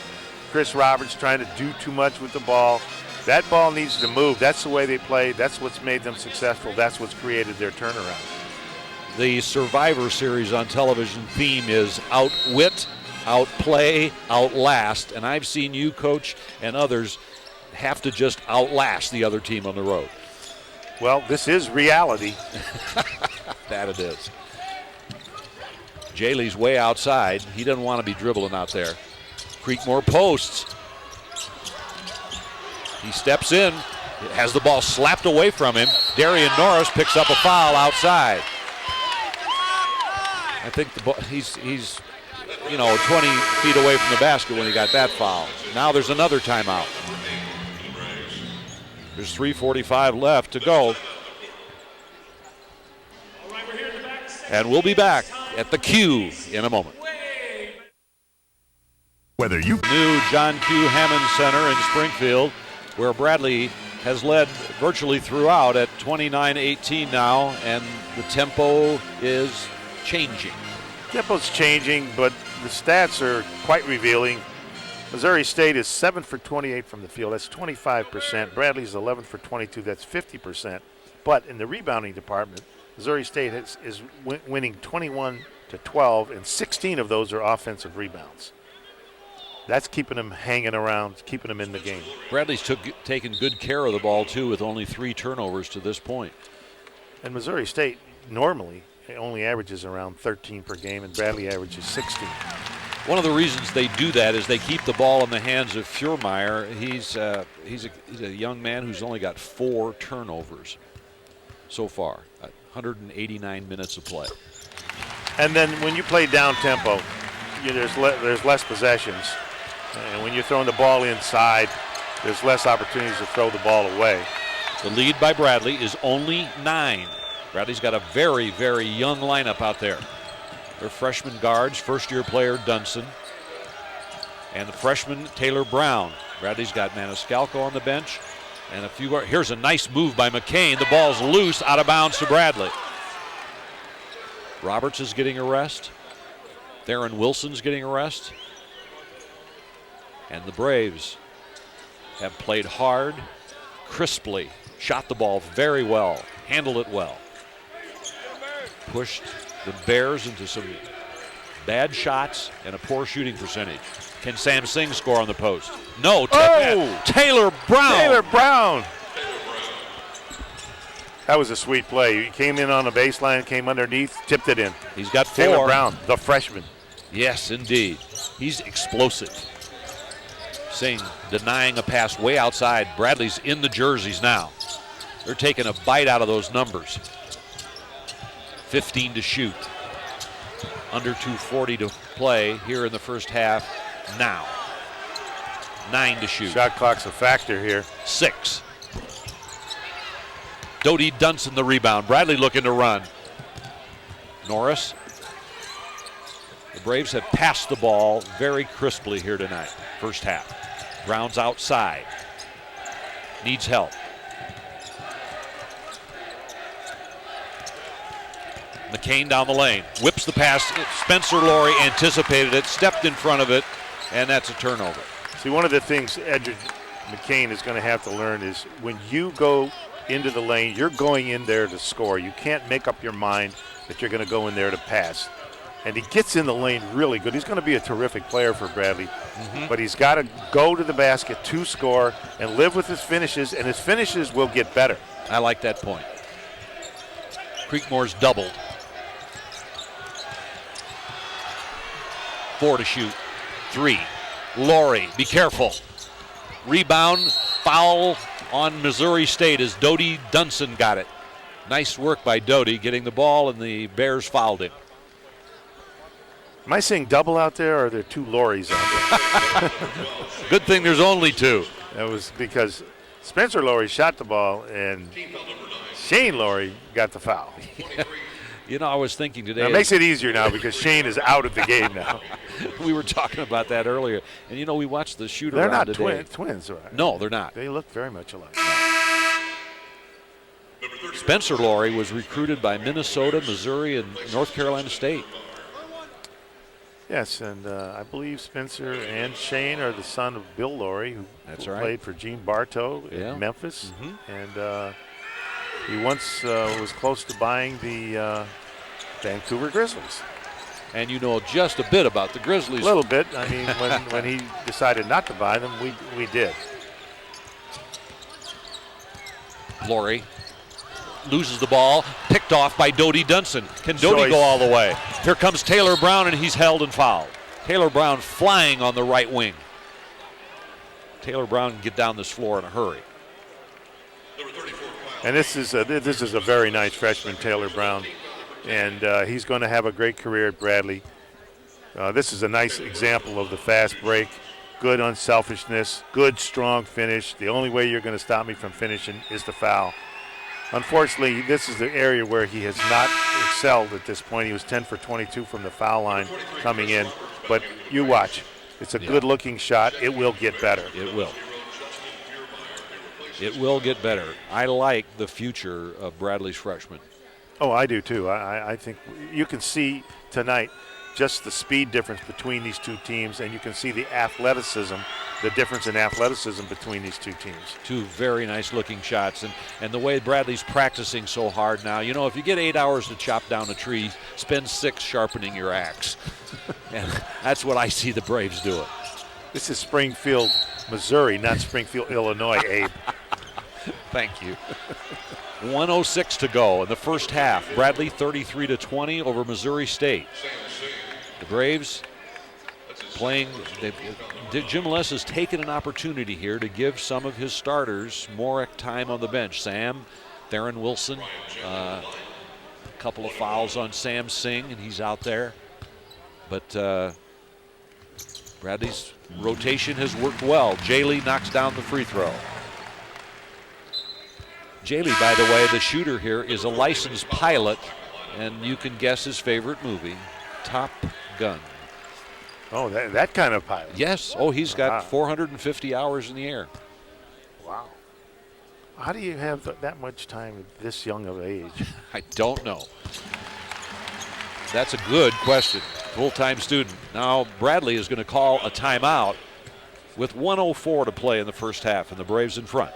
Chris Roberts trying to do too much with the ball. That ball needs to move. That's the way they play. That's what's made them successful. That's what's created their turnaround. The Survivor Series on television theme is outwit, outplay, outlast. And I've seen you, Coach, and others have to just outlast the other team on the road. Well, this is reality. That it is. Jaley's way outside. He doesn't want to be dribbling out there. Creekmore posts. He steps in, has the ball slapped away from him. Darian Norris picks up a foul outside. I think he's 20 feet away from the basket when he got that foul. Now there's another timeout. There's 3:45 left to go. And we'll be back at the Q in a moment. Whether you New John Q. Hammond Center in Springfield, where Bradley has led virtually throughout at 29-18 now, and the tempo is changing. Tempo's changing, but the stats are quite revealing. Missouri State is 7 for 28 from the field. That's 25%. Bradley's 11 for 22. That's 50%. But in the rebounding department, Missouri State is winning 21-12, and 16 of those are offensive rebounds. That's keeping them hanging around, keeping them in the game. Bradley's taken good care of the ball, too, with only 3 turnovers to this point. And Missouri State normally only averages around 13 per game, and Bradley averages 16. One of the reasons they do that is they keep the ball in the hands of Fiermeyer. He's a young man who's only got 4 turnovers so far, 189 minutes of play. And then when you play down tempo, there's less possessions. And when you're throwing the ball inside, there's less opportunities to throw the ball away. The lead by Bradley is only 9. Bradley's got a very, very young lineup out there. They're freshman guards, first-year player Dunson. and the freshman Taylor Brown. Bradley's got Maniscalco on the bench, and a few more. Here's a nice move by McCain. The ball's loose, out of bounds to Bradley. Roberts is getting a rest. Theron Wilson's getting a rest. And the Braves have played hard, crisply, shot the ball very well, handled it well. Pushed the Bears into some bad shots and a poor shooting percentage. Can Sam Singh score on the post? No. Taylor Brown. Taylor Brown. That was a sweet play. He came in on the baseline, came underneath, tipped it in. He's got 4. Taylor Brown, the freshman. Yes, indeed. He's explosive. Singh denying a pass way outside. Bradley's in the jerseys now. They're taking a bite out of those numbers. 15 to shoot. Under 2:40 to play here in the first half now. 9 to shoot. Shot clock's a factor here. 6. Dodie Dunson the rebound. Bradley looking to run. Norris. The Braves have passed the ball very crisply here tonight. First half. Brown's outside. Needs help. McCain down the lane. Whips the pass. Spencer Laurie anticipated it, stepped in front of it, and that's a turnover. See, one of the things Edric McCain is going to have to learn is when you go into the lane, you're going in there to score. You can't make up your mind that you're going to go in there to pass. And he gets in the lane really good. He's going to be a terrific player for Bradley. But he's got to go to the basket to score and live with his finishes, and his finishes will get better. I like that point. Creekmore's doubled. 4 to shoot. 3. Laurie, be careful. Rebound, foul on Missouri State as Dodie Dunson got it. Nice work by Dodie getting the ball, and the Bears fouled him. Am I saying double out there, or are there 2 Lauries out there? Good thing there's only 2. That was because Spencer Laurie shot the ball, and Shane Laurie got the foul. You know, I was thinking today. Now, it makes it easier now because Shane is out of the game now. We were talking about that earlier. And, you know, we watched the shooter. They're not today. twins, right? No, they're not. They look very much alike. Spencer Laurie was recruited by Minnesota, Missouri, and North Carolina State. Yes, and I believe Spencer and Shane are the son of Bill Laurie, who played for Gene Bartow in Memphis. And he once was close to buying the Vancouver Grizzlies. And you know just a bit about the Grizzlies. A little bit. I mean, when he decided not to buy them, we did. Laurie loses the ball, picked off by Dodie Dunson. Can Dodie go all the way? Here comes Taylor Brown, and he's held and fouled. Taylor Brown flying on the right wing. Taylor Brown can get down this floor in a hurry. And this is a very nice freshman, Taylor Brown, and he's going to have a great career at Bradley. This is a nice example of the fast break, good unselfishness, good strong finish. The only way you're going to stop me from finishing is to foul. Unfortunately, this is the area where he has not excelled at this point. He was 10 for 22 from the foul line coming in, but you watch. It's a good-looking shot. It will get better. It will. It will get better. I like the future of Bradley's freshman. Oh, I do too. I think you can see tonight just the speed difference between these two teams, and you can see the athleticism, the difference in athleticism between these two teams. 2 very nice looking shots, and the way Bradley's practicing so hard now. You know, if you get 8 hours to chop down a tree, spend 6 sharpening your axe. And that's what I see the Braves doing. This is Springfield, Missouri, not Springfield, Illinois, Abe. Thank you. 1:06 to go in the first half. Bradley 33-20 over Missouri State. The Braves playing. Jim Les has taken an opportunity here to give some of his starters more time on the bench. Sam, Theron Wilson, a couple of fouls on Sam Singh, and he's out there. But Bradley's rotation has worked well. Jaley knocks down the free throw. Jaley, by the way, the shooter here, is a licensed pilot, and you can guess his favorite movie, Top Gun. Oh, that kind of pilot. Yes. Oh, he's got 450 hours in the air. Wow. How do you have that much time at this young of age? I don't know. That's a good question. Full-time student. Now Bradley is going to call a timeout with 1:04 to play in the first half, and the Braves in front.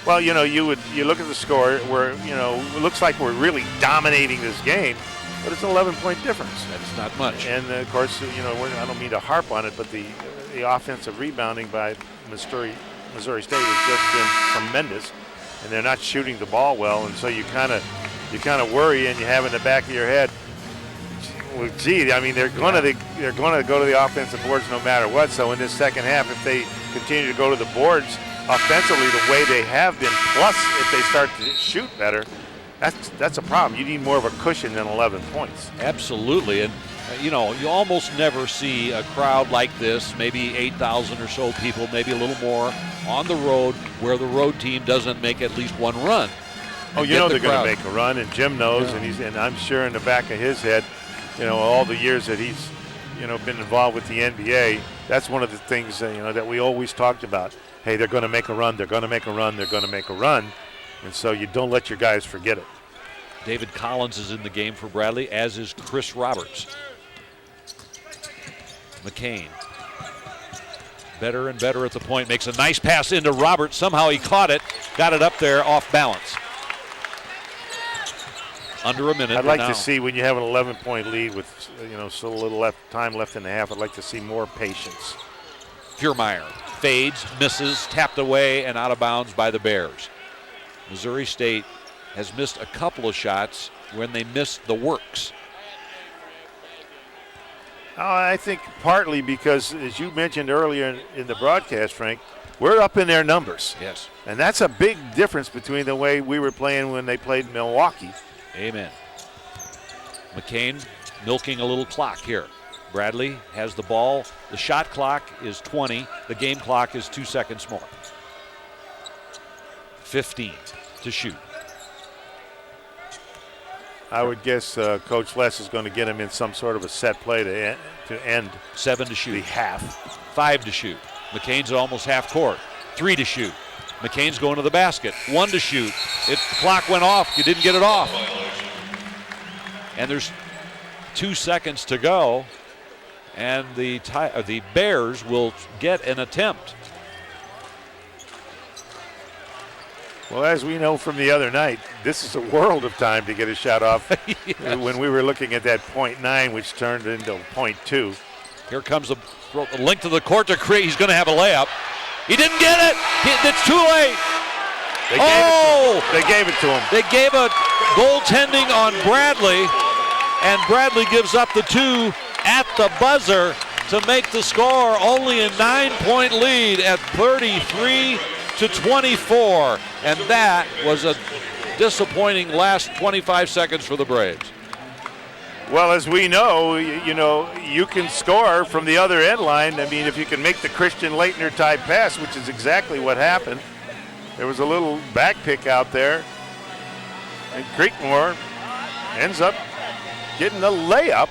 Well, you look at the score where, it looks like we're really dominating this game, but it's an 11-point difference. That's not much. And of course, I don't mean to harp on it, but the offensive rebounding by Missouri State has just been tremendous, and they're not shooting the ball well, and so you kind of worry, and you have in the back of your head, well, gee, I mean, they're going to go to the offensive boards no matter what. So in this second half, if they continue to go to the boards offensively the way they have been, plus if they start to shoot better, that's a problem. You need more of a cushion than 11 points. Absolutely, and you almost never see a crowd like this, maybe 8,000 or so people, maybe a little more, on the road where the road team doesn't make at least one run. Oh, they're going to make a run, and Jim knows, and I'm sure in the back of his head, all the years that he's, been involved with the NBA, that's one of the things, that we always talked about. Hey, they're going to make a run, they're going to make a run, they're going to make a run, and so you don't let your guys forget it. David Collins is in the game for Bradley, as is Chris Roberts. McCain, better and better at the point, makes a nice pass into Roberts. Somehow he caught it, got it up there off balance. Under a minute. I'd like to see, when you have an 11-point lead with so little time left in the half, I'd like to see more patience. Fiermeyer fades, misses, tapped away and out of bounds by the Bears. Missouri State has missed a couple of shots when they missed the works. I think partly because, as you mentioned earlier in the broadcast, Frank, we're up in their numbers. Yes. And that's a big difference between the way we were playing when they played Milwaukee. Amen. McCain milking a little clock here. Bradley has the ball. The shot clock is 20. The game clock is 2 seconds more. 15 to shoot. I would guess Coach Les is going to get him in some sort of a set play to end. 7 to shoot. The half. 5 to shoot. McCain's at almost half court. 3 to shoot. McCain's going to the basket. 1 to shoot. The clock went off. You didn't get it off. And there's 2 seconds to go. And the Bears will get an attempt. Well, as we know from the other night, this is a world of time to get a shot off. Yes. When we were looking at that .9, which turned into .2. Here comes the length of the court to create. He's going to have a layup. He didn't get it. It's too late. They gave it to him. They gave a goaltending on Bradley, and Bradley gives up the 2 at the buzzer to make the score only a 9-point lead at 33 to 24, and that was a disappointing last 25 seconds for the Braves. Well, as we know, you can score from the other end line. I mean, if you can make the Christian Laettner type pass, which is exactly what happened. There was a little back pick out there, and Creekmore ends up getting the layup.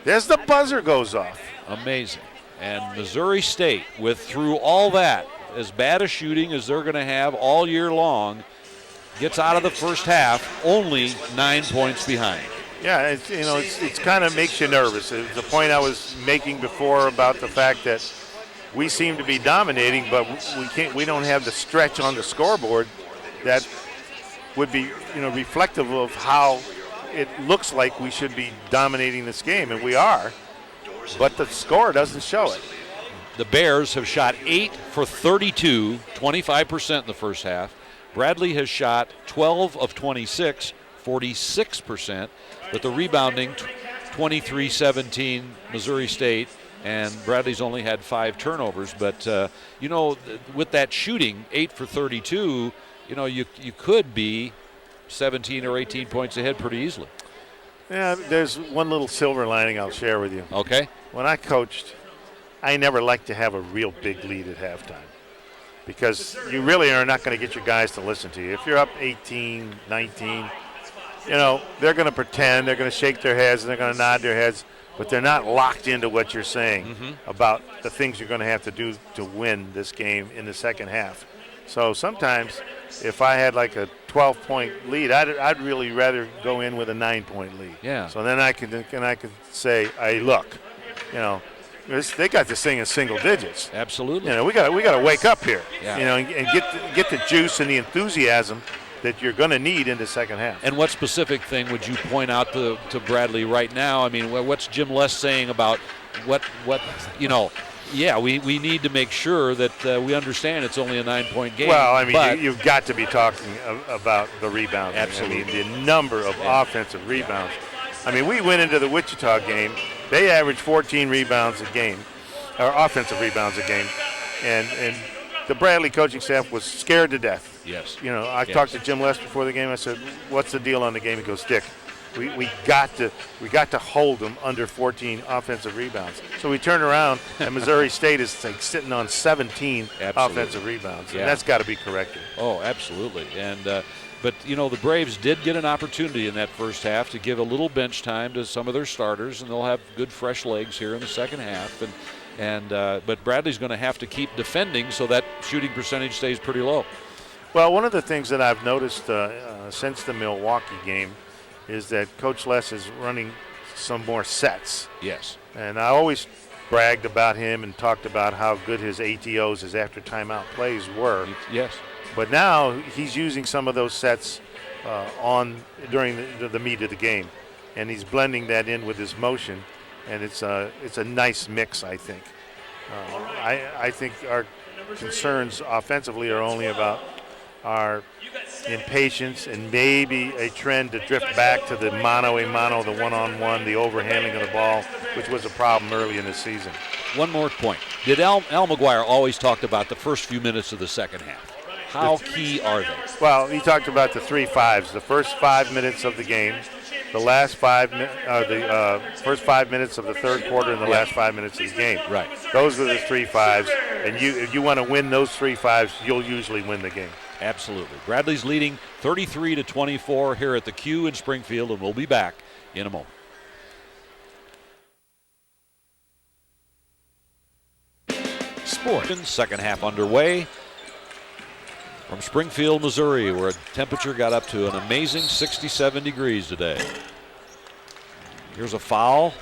There's the buzzer goes off. Amazing. And Missouri State, through all that, as bad a shooting as they're going to have all year long, gets out of the first half only 9 points behind. Yeah, it's kind of makes you nervous. It's the point I was making before about the fact that we seem to be dominating, but we don't have the stretch on the scoreboard that would be reflective of how it looks like we should be dominating this game, and we are, but the score doesn't show it. The Bears have shot 8 for 32, 25% in the first half. Bradley has shot 12 of 26, 46%, but the rebounding 23-17 Missouri State, and Bradley's only had 5 turnovers. But, with that shooting, 8 for 32, you could be 17 or 18 points ahead pretty easily. Yeah, there's one little silver lining I'll share with you. Okay. When I coached, I never liked to have a real big lead at halftime because you really are not going to get your guys to listen to you. If you're up 18, 19, you know, they're going to pretend, they're going to shake their heads, and they're going to nod their heads, but they're not locked into what you're saying about the things you're going to have to do to win this game in the second half. So sometimes if I had like a 12-point lead, I'd really rather go in with a 9-point lead. Yeah. So then I could say, hey, look, you know, they got this thing in single digits. Absolutely. You know, we got to wake up here. Yeah. You know, and get the juice and the enthusiasm that you're going to need in the second half. And what specific thing would you point out to Bradley right now? I mean, what's Jim Les saying about what you know? Yeah, we need to make sure that we understand it's only a 9-point game. Well, I mean, you've got to be talking about the rebounding. Absolutely. I mean, the number of offensive rebounds. I mean, we went into the Wichita game. They averaged 14 rebounds a game, or offensive rebounds a game, and the Bradley coaching staff was scared to death. Yes. You know, I talked to Jim Les before the game. I said, "What's the deal on the game?" He goes, "Dick, we got to hold them under 14 offensive rebounds." So we turn around, and Missouri State is like sitting on 17 offensive rebounds, and that's got to be corrected. Oh, absolutely. And but you know, the Braves did get an opportunity in that first half to give a little bench time to some of their starters, and they'll have good fresh legs here in the second half. But Bradley's going to have to keep defending so that shooting percentage stays pretty low. Well, one of the things that I've noticed since the Milwaukee game is that Coach Les is running some more sets. Yes. And I always bragged about him and talked about how good his ATOs, his after timeout plays were. Yes. But now he's using some of those sets during the meat of the game, and he's blending that in with his motion, and it's a nice mix, I think. I think our concerns offensively are only about our impatience and maybe a trend to drift back to the mano-a-mano, the one-on-one, the overhandling of the ball, which was a problem early in the season. One more point. Did Al McGuire always talked about the first few minutes of the second half? How key are they? Well, he talked about the 3 5s, the first 5 minutes of the game, the last first 5 minutes of the third quarter, and the last 5 minutes of the game. Right. Those are the 3 5s, and if you want to win those 3 5s, you'll usually win the game. Absolutely. Bradley's leading 33-24 here at the Q in Springfield, and we'll be back in a moment. Sports. Second half underway from Springfield, Missouri, where temperature got up to an amazing 67 degrees today. Here's a foul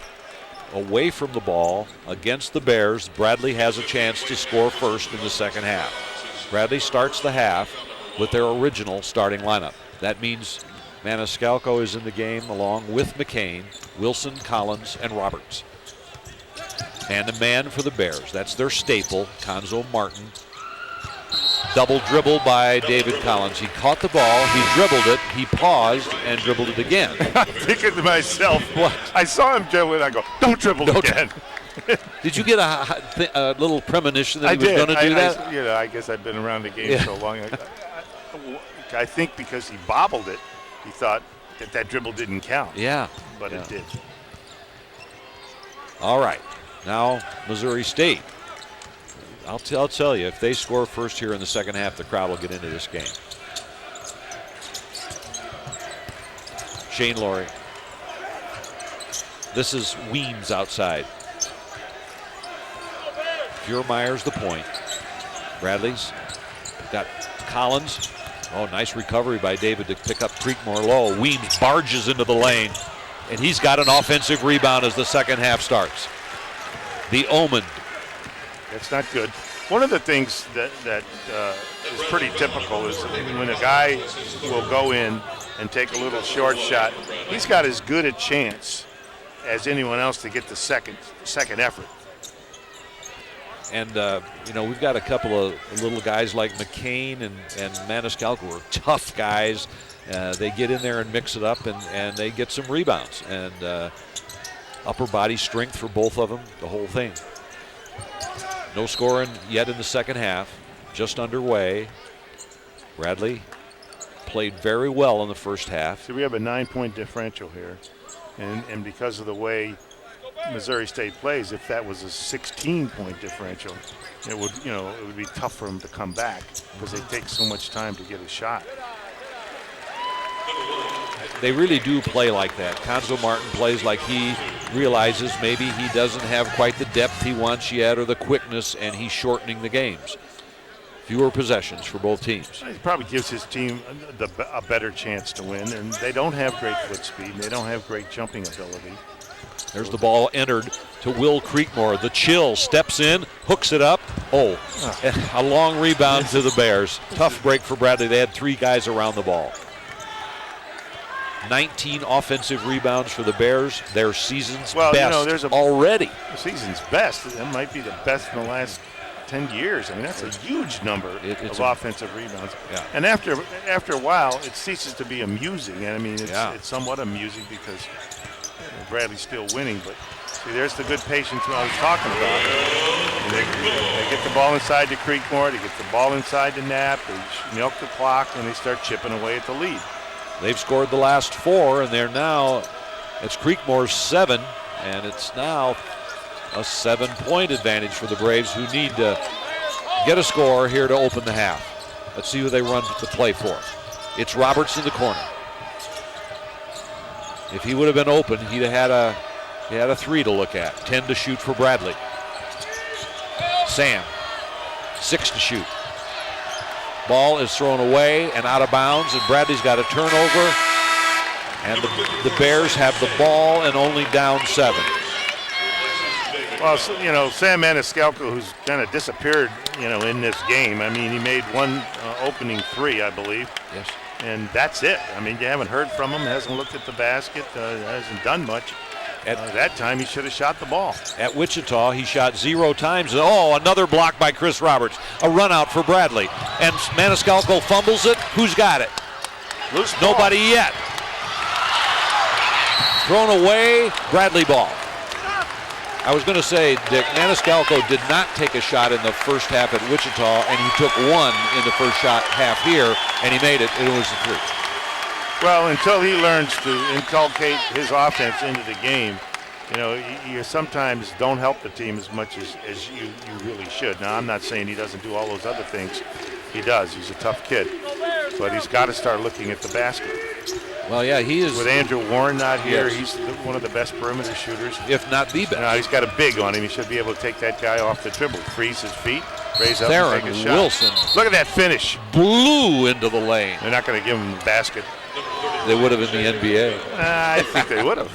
away from the ball against the Bears. Bradley has a chance to score first in the second half. Bradley starts the half with their original starting lineup. That means Maniscalco is in the game along with McCain, Wilson, Collins, and Roberts. And a man for the Bears. That's their staple, Conzo Martin. Double dribble by David Collins. He caught the ball, he dribbled it, he paused, and dribbled it again. I'm thinking to myself, what? I saw him dribble it, I go, don't dribble again. Did you get a little premonition that he was going to do that? I guess I've been around the game so long. I think because he bobbled it, he thought that dribble didn't count. Yeah. But it did. All right. Now Missouri State. I'll tell you, if they score first here in the second half, the crowd will get into this game. Shane Laurie. This is Weems outside. Furmeyer's the point. Bradley's got Collins. Oh, nice recovery by David to pick up Creekmore low. Weems barges into the lane, and he's got an offensive rebound as the second half starts. The omen. That's not good. One of the things that is pretty typical is when a guy will go in and take a little short shot, he's got as good a chance as anyone else to get the second effort. And, we've got a couple of little guys like McCain and Maniscalco who are tough guys. They get in there and mix it up, and they get some rebounds. And upper body strength for both of them, the whole thing. No scoring yet in the second half, just underway. Bradley played very well in the first half. So we have a 9-point differential here. And because of the way Missouri State plays, if that was a 16-point differential, it would be tough for them to come back because they take so much time to get a shot. they really do play like that. Conzo Martin plays like he realizes maybe he doesn't have quite the depth he wants yet or the quickness, and he's shortening the games. Fewer possessions for both teams. It probably gives his team a better chance to win, and they don't have great foot speed. They don't have great jumping ability. There's the ball entered to Will Creekmore. The chill steps in, hooks it up. Oh, a long rebound to the Bears. Tough break for Bradley. They had 3 guys around the ball. 19 offensive rebounds for the Bears. Their season's best already. The season's best. That might be the best in the last 10 years. I mean, that's a huge number of offensive rebounds. Yeah. And after a while, it ceases to be amusing. And I mean, it's somewhat amusing because Bradley's still winning. But see, there's the good patience I was talking about. And they get the ball inside to Creekmore. They get the ball inside to Knapp. They milk the clock, and they start chipping away at the lead. They've scored the last 4, and they're now, it's Creekmore's 7, and it's now a 7-point advantage for the Braves, who need to get a score here to open the half. Let's see who they run the play for. It's Roberts in the corner. If he would have been open, he had a 3 to look at. 10 to shoot for Bradley. Sam, 6 to shoot. Ball is thrown away and out of bounds, and Bradley's got a turnover, and the Bears have the ball and only down 7. Well, you know, Sam Maniscalco, who's kind of disappeared, you know, in this game. I mean, he made one opening 3, I believe. Yes. And that's it. I mean, you haven't heard from him, hasn't looked at the basket, hasn't done much. At that time, he should have shot the ball. At Wichita, he shot 0 times. Oh, another block by Chris Roberts. A run out for Bradley. And Maniscalco fumbles it. Who's got it? Loose ball. Nobody yet. Thrown away, Bradley ball. I was going to say, Dick, Maniscalco did not take a shot in the first half at Wichita, and he took 1 in the first half here, and he made it. It was a 3. Well, until he learns to inculcate his offense into the game, you know, you sometimes don't help the team as much as you really should. Now, I'm not saying he doesn't do all those other things. He does. He's a tough kid. But he's got to start looking at the basket. Well, yeah, he is. With Andrew Warren not here, he's one of the best perimeter shooters. If not the best. Now, he's got a big on him. He should be able to take that guy off the dribble, freeze his feet, raise up and take a shot. Wilson. Look at that finish. Blew into the lane. They're not going to give him the basket. They would have in the NBA. I think they would have.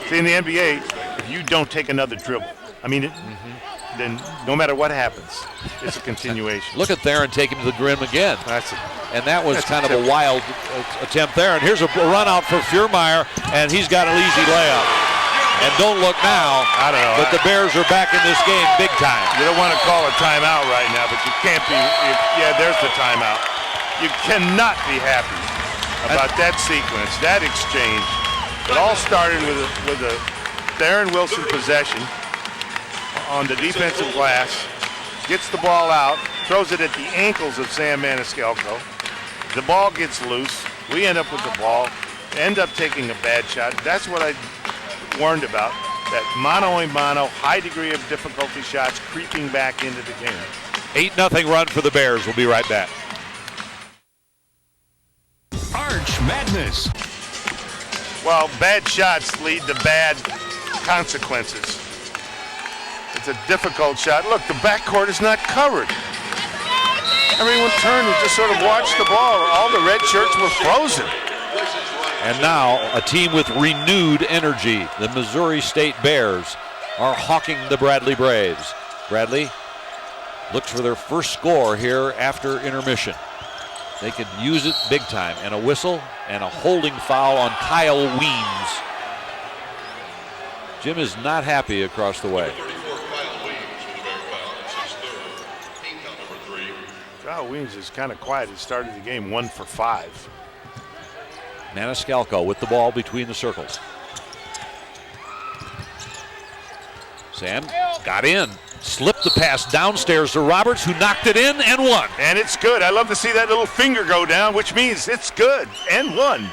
See, in the NBA, if you don't take another dribble, I mean, then no matter what happens, it's a continuation. Look at Theron take him to the rim again. And that was kind of a wild attempt there. And here's a run out for Furmeyer, and he's got an easy layup. And don't look now, I don't know, but the Bears are back in this game big time. You don't want to call a timeout right now, but you can't be. Yeah, there's the timeout. You cannot be happy about that sequence, that exchange. It all started with a Theron Wilson possession on the defensive glass, gets the ball out, throws it at the ankles of Sam Maniscalco. The ball gets loose. We end up with the ball, end up taking a bad shot. That's what I warned about, that mano-a-mano, high degree of difficulty shots creeping back into the game. 8-0 run for the Bears. We'll be right back. Arch Madness. Well, bad shots lead to bad consequences. It's a difficult shot. Look, the backcourt is not covered. Everyone turned and just sort of watched the ball. All the red shirts were frozen. And now a team with renewed energy. The Missouri State Bears are hawking the Bradley Braves. Bradley looks for their first score here after intermission. They could use it big time. And a whistle and a holding foul on Kyle Weems. Jim is not happy across the way. Kyle Weems is kind of quiet. He started the game 1 for 5. Maniscalco with the ball between the circles. Sam got in. Slipped the pass downstairs to Roberts, who knocked it in and won. And it's good. I love to see that little finger go down, which means it's good and won.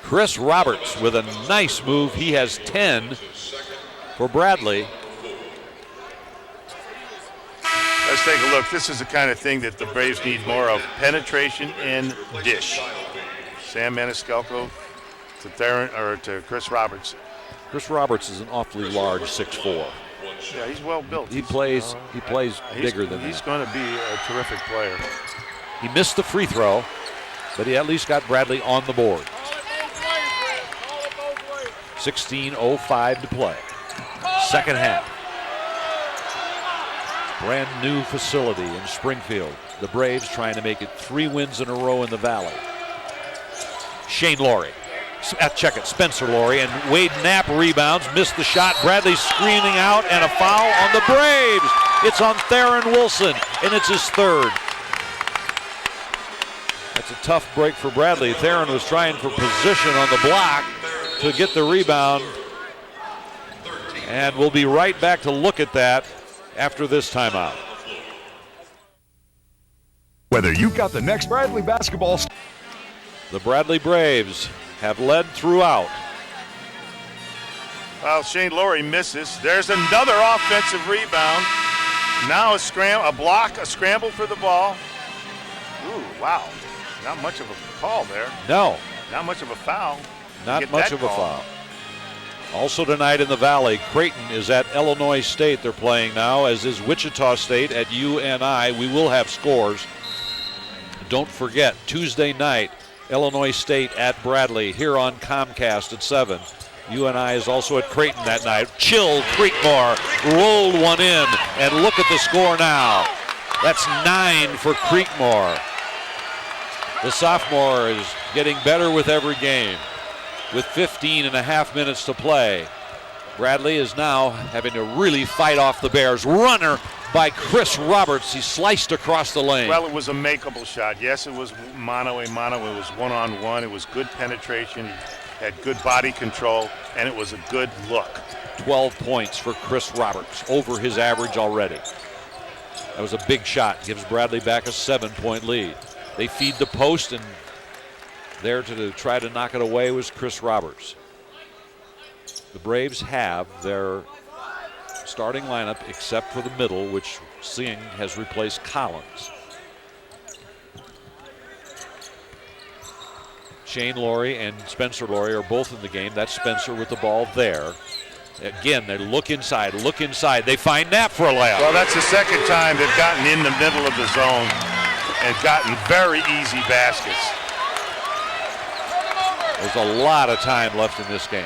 Chris Roberts with a nice move. He has 10 for Bradley. Let's take a look. This is the kind of thing that the Braves need more of. Penetration and dish. Sam Maniscalco to Chris Roberts. Chris Roberts is an awfully large 6'4". Yeah, he's well built. He plays bigger than that. He's going to be a terrific player. He missed the free throw, but he at least got Bradley on the board. 16:05 to play. Second half. Brand new facility in Springfield. The Braves trying to make it 3 wins in a row in the Valley. Shane Laurie. Check it, Spencer Laurie, and Wade Knapp rebounds, missed the shot. Bradley screaming out, and a foul on the Braves. It's on Theron Wilson, and it's his third. That's a tough break for Bradley. Theron was trying for position on the block to get the rebound. And we'll be right back to look at that after this timeout. Whether you got the next Bradley basketball. The Bradley Braves have led throughout. Well, Shane Laurie misses. There's another offensive rebound. Now a scramble for the ball. Ooh, wow. Not much of a call there. No. Not much of a foul. Not much of a foul. Also tonight in the Valley, Creighton is at Illinois State. They're playing now, as is Wichita State at UNI. We will have scores. Don't forget, Tuesday night, Illinois State at Bradley here on Comcast at 7. UNI is also at Creighton that night. Chill Creekmore rolled one in, and look at the score now. That's 9 for Creekmore. The sophomore is getting better with every game. With 15.5 minutes to play, Bradley is now having to really fight off the Bears. Runner by Chris Roberts. He sliced across the lane. Well, it was a makeable shot. Yes, it was mano-a-mano. It was one-on-one. It was good penetration. He had good body control, and it was a good look. 12 points for Chris Roberts, over his average already. That was a big shot. Gives Bradley back a 7-point lead. They feed the post, and there to try to knock it away was Chris Roberts. The Braves have their starting lineup except for the middle, which Singh has replaced Collins. Shane Laurie and Spencer Laurie are both in the game. That's Spencer with the ball there. Again, they look inside, They find Knapp for a layup. Well, that's the second time they've gotten in the middle of the zone and gotten very easy baskets. There's a lot of time left in this game.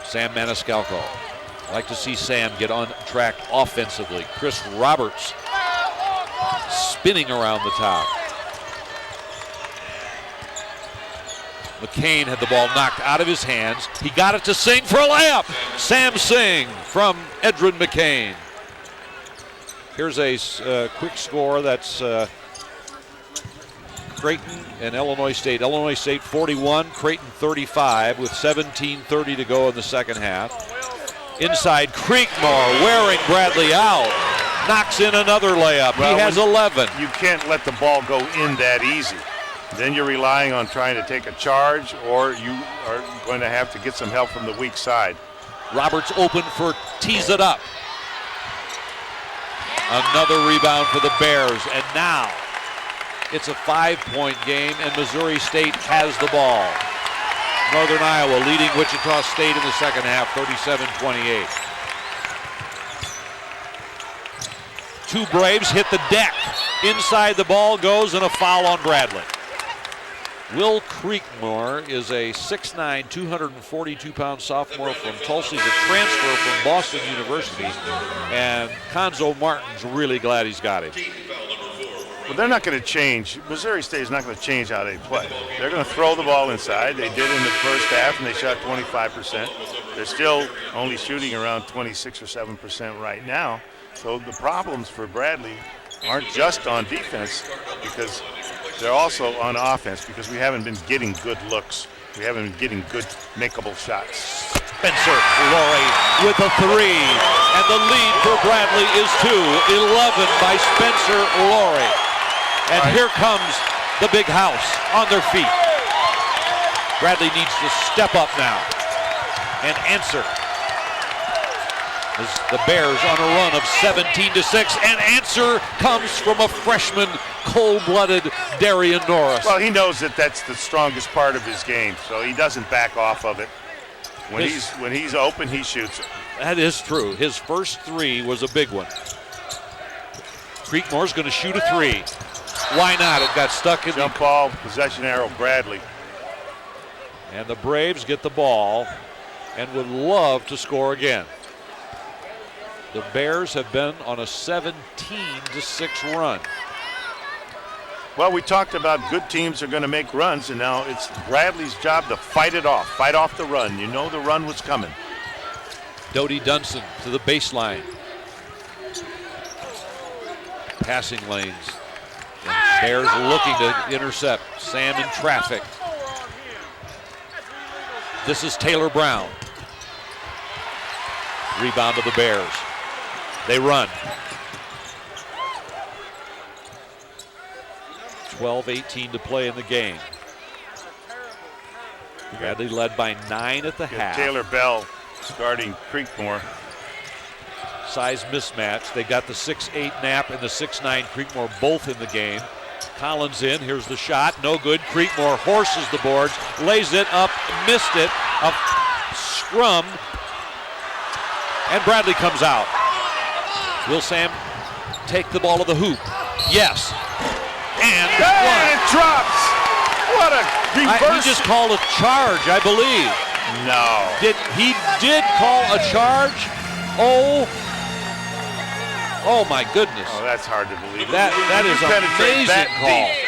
Sam Maniscalco. I'd like to see Sam get on track offensively. Chris Roberts spinning around the top. McCain had the ball knocked out of his hands. He got it to Singh for a layup. Sam Singh from Edrin McCain. Here's a quick score. That's Creighton and Illinois State. Illinois State 41, Creighton 35 with 17:30 to go in the second half. Inside, Creekmore wearing Bradley out. Knocks in another layup. Well, he has 11. You can't let the ball go in that easy. Then you're relying on trying to take a charge, or you are going to have to get some help from the weak side. Roberts open for tees it up. Another rebound for the Bears, and now it's a 5-point game, and Missouri State has the ball. Northern Iowa leading Wichita State in the second half, 37-28. Two Braves hit the deck. Inside the ball goes, and a foul on Bradley. Will Creekmore is a 6'9", 242-pound sophomore from Tulsa. He's a transfer from Boston University, and Conzo Martin's really glad he's got him. Well, they're not going to change. Missouri State is not going to change how they play. They're going to throw the ball inside. They did in the first half, and they shot 25%. They're still only shooting around 26 or 7% right now. So the problems for Bradley aren't just on defense, because they're also on offense, because we haven't been getting good looks. We haven't been getting good makeable shots. Spencer Laurie with a three, and the lead for Bradley is 2, 11 by Spencer Laurie. And here comes the big house on their feet. Bradley needs to step up now and answer. As the Bears on a run of 17-6, and answer comes from a freshman, cold-blooded Darian Norris. Well, he knows that that's the strongest part of his game, so he doesn't back off of it. When he's open, he shoots it. That is true. His first three was a big one. Creekmore's going to shoot a three. Why not? It got stuck in jump ball, possession arrow, Bradley. And the Braves get the ball and would love to score again. The Bears have been on a 17-6 run. Well, we talked about good teams are going to make runs, and now it's Bradley's job to fight it off, fight off the run. You know the run was coming. Dodie Dunson to the baseline. Passing lanes. And Bears looking to intercept. Sam in traffic. This is Taylor Brown. Rebound to the Bears. They run. 12-18 to play in the game. Bradley led by 9 at the half. Taylor Bell guarding Creekmore. Size mismatch. They got the 6'8" Knapp and the 6'9" Creekmore both in the game. Collins in. Here's the shot. No good. Creekmore horses the boards. Lays it up. Missed it. A scrum. And Bradley comes out. Will Sam take the ball to the hoop? Yes. And it drops. What a reverse. He just called a charge, I believe. No. He did call a charge? Oh my goodness. Oh, that's hard to believe. That is an amazing call. Deep.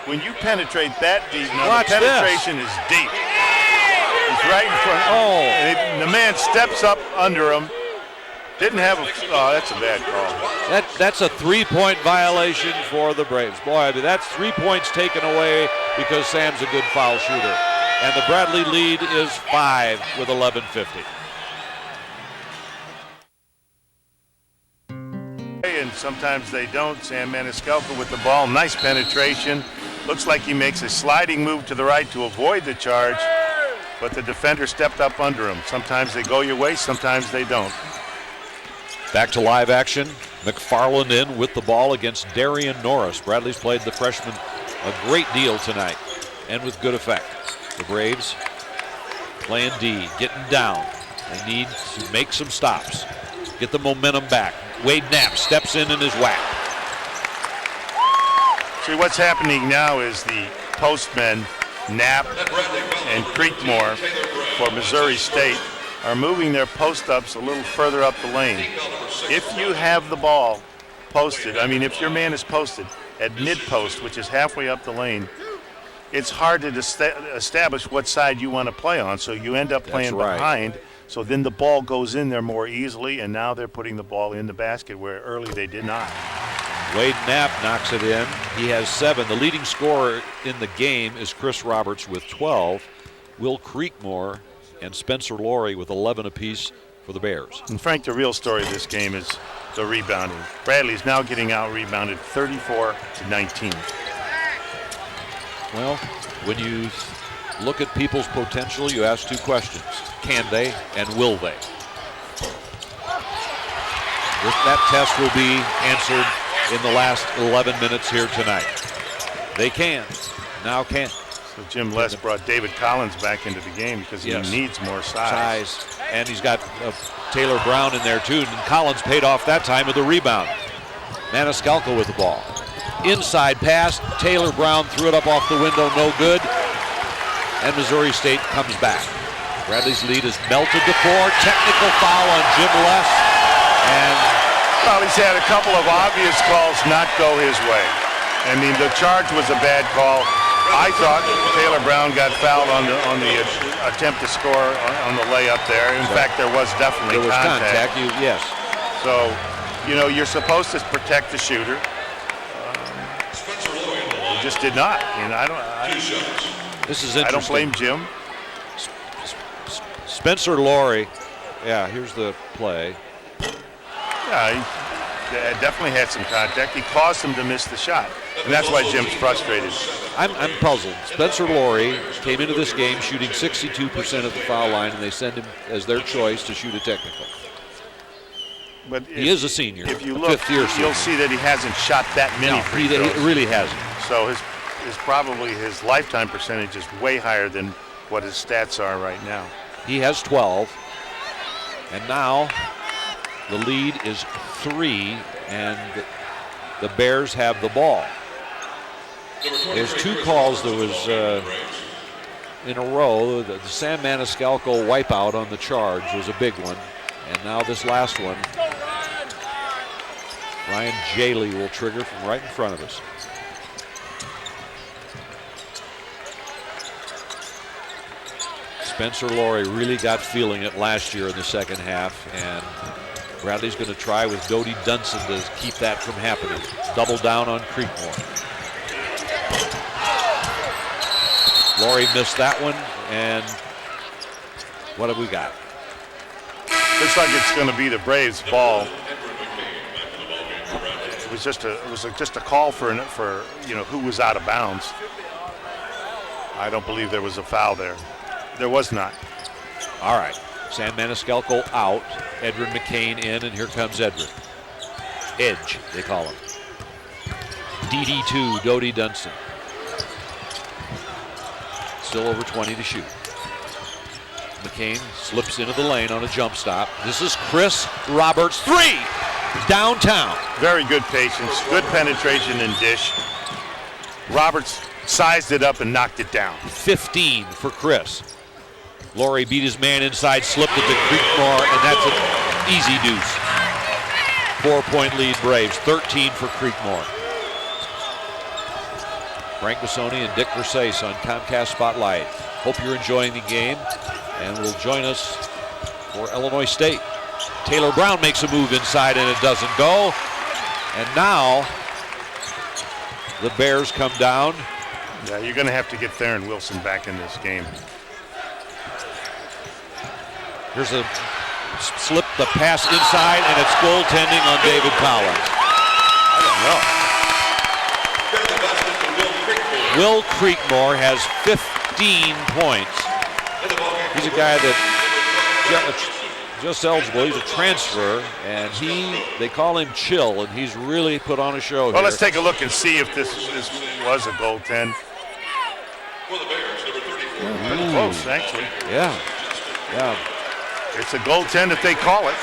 When you penetrate that deep, now Watch the penetration is deep. He's right in front. And the man steps up under him. Didn't have that's a bad call. That's a 3-point violation for the Braves. Boy, I mean, that's 3 points taken away because Sam's a good foul shooter. And the Bradley lead is 5 with 11:50. And sometimes they don't. Sam Maniscalco with the ball. Nice penetration. Looks like he makes a sliding move to the right to avoid the charge, but the defender stepped up under him. Sometimes they go your way, sometimes they don't. Back to live action. McFarland in with the ball against Darian Norris. Bradley's played the freshman a great deal tonight, and with good effect. The Braves playing D, getting down. They need to make some stops, get the momentum back. Wade Knapp steps in and is whacked. See, what's happening now is the postmen, Knapp and Creekmore for Missouri State, are moving their post-ups a little further up the lane. If you have the ball posted, I mean, if your man is posted at mid-post, which is halfway up the lane, it's hard to establish what side you want to play on, so you end up playing behind. So then the ball goes in there more easily, and now they're putting the ball in the basket where early they did not. Wade Knapp knocks it in. He has 7. The leading scorer in the game is Chris Roberts with 12. Will Creekmore and Spencer Laurie with 11 apiece for the Bears. And Frank, the real story of this game is the rebounding. Bradley's now getting out-rebounded 34-19. Well, when you look at people's potential, you ask 2 questions. Can they and will they? That test will be answered in the last 11 minutes here tonight. They can. Now can. So Jim Les brought David Collins back into the game because he needs more size. And he's got Taylor Brown in there too. And Collins paid off that time with a rebound. Maniscalco with the ball. Inside pass. Taylor Brown threw it up off the window. No good. And Missouri State comes back. Bradley's lead is melted to 4. Technical foul on Jim Les. And well, he's had a couple of obvious calls not go his way. I mean, the charge was a bad call. I thought Taylor Brown got fouled on the attempt to score on the layup there. In fact, there was definitely contact. Yes. So, you know, you're supposed to protect the shooter. He just did not. And this is interesting. I don't blame Jim. Spencer Laurie. Yeah, here's the play. Yeah, he definitely had some contact. He caused him to miss the shot. And that's why Jim's frustrated. I'm puzzled. Spencer Laurie came into this game shooting 62% at the foul line, and they send him as their choice to shoot a technical. But he is a senior. If you look, you'll see that he hasn't shot that many free throws. He really hasn't. So probably his lifetime percentage is way higher than what his stats are right now. He has 12, and now the lead is 3, and the Bears have the ball. There's 2 calls. There was in a row. The Sam Maniscalco wipeout on the charge was a big one, and now this last one, Ryan Jaley will trigger from right in front of us. Spencer Laurie really got feeling it last year in the second half, and Bradley's going to try with Dodie Dunson to keep that from happening. Double down on Creekmore. Laurie missed that one, and what have we got? Looks like it's going to be the Braves' ball. It was just a call for who was out of bounds. I don't believe there was a foul there. There was not. All right. Sam Maniscalco out. Edrin McCain in, and here comes Edrin. Edge, they call him. DD2, Dodie Dunson. Still over 20 to shoot. McCain slips into the lane on a jump stop. This is Chris Roberts, 3! Downtown. Very good patience, good penetration and dish. Roberts sized it up and knocked it down. 15 for Chris. Laurie beat his man inside, slipped it to Creekmore, and that's an easy deuce. 4-point lead Braves, 13 for Creekmore. Frank Bassoni and Dick Versace on Comcast Spotlight. Hope you're enjoying the game and will join us for Illinois State. Taylor Brown makes a move inside and it doesn't go. And now the Bears come down. Yeah, you're going to have to get Theron Wilson back in this game. Here's a slip, the pass inside, and it's goaltending on David Collins. I don't know. Will Creekmore has 15 points. He's a guy that just eligible. He's a transfer, and they call him Chill, and he's really put on a show here. Well, let's take a look and see if this was a goaltend. Pretty close, actually. Yeah. It's a goaltend if they call it.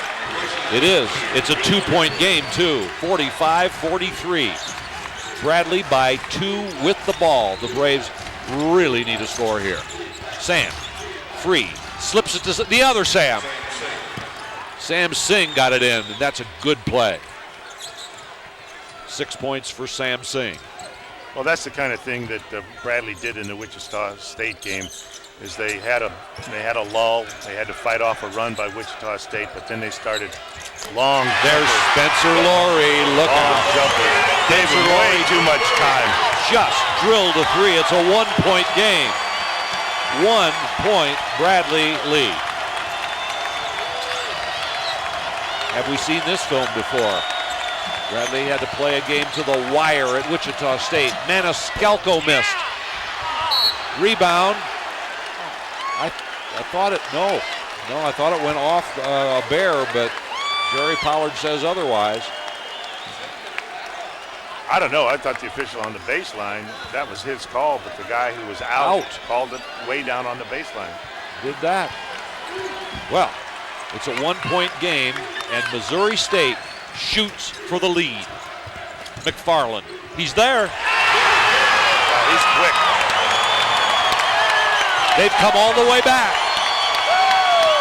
It is. It's a 2-point game, too. 45-43. Bradley by 2 with the ball. The Braves really need a score here. Sam, free, slips it to the other Sam. Sam Singh got it in, and that's a good play. 6 points for Sam Singh. Well, that's the kind of thing that Bradley did in the Wichita State game. Is they had a lull. They had to fight off a run by Wichita State, but then they started long. There's Spencer Laurie. Look out. Jumper. Gave him way too much time. Just drilled a 3. It's a 1-point game. 1-point Bradley lead. Have we seen this film before? Bradley had to play a game to the wire at Wichita State. Maniscalco missed. Rebound. I thought it, no, I thought it went off a Bear, but Jerry Pollard says otherwise. I don't know. I thought the official on the baseline, that was his call, but the guy who was out called it way down on the baseline. Did that. Well, it's a 1-point game, and Missouri State shoots for the lead. McFarland, he's there. He's quick. They've come all the way back.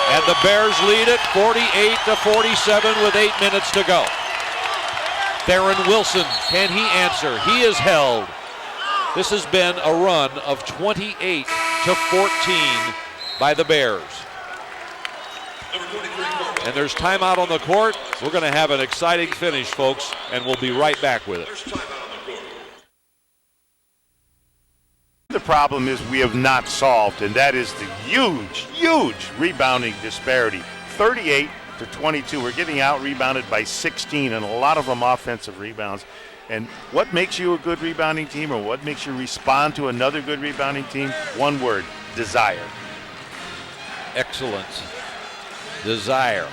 And the Bears lead it 48-47 with 8 minutes to go. Theron Wilson, can he answer? He is held. This has been a run of 28-14 by the Bears. And there's timeout on the court. We're going to have an exciting finish, folks, and we'll be right back with it. The problem is we have not solved, and that is the huge rebounding disparity. 38-22. We're getting out-rebounded by 16, and a lot of them offensive rebounds. And what makes you a good rebounding team, or what makes you respond to another good rebounding team? One word: desire. Excellence. Desire.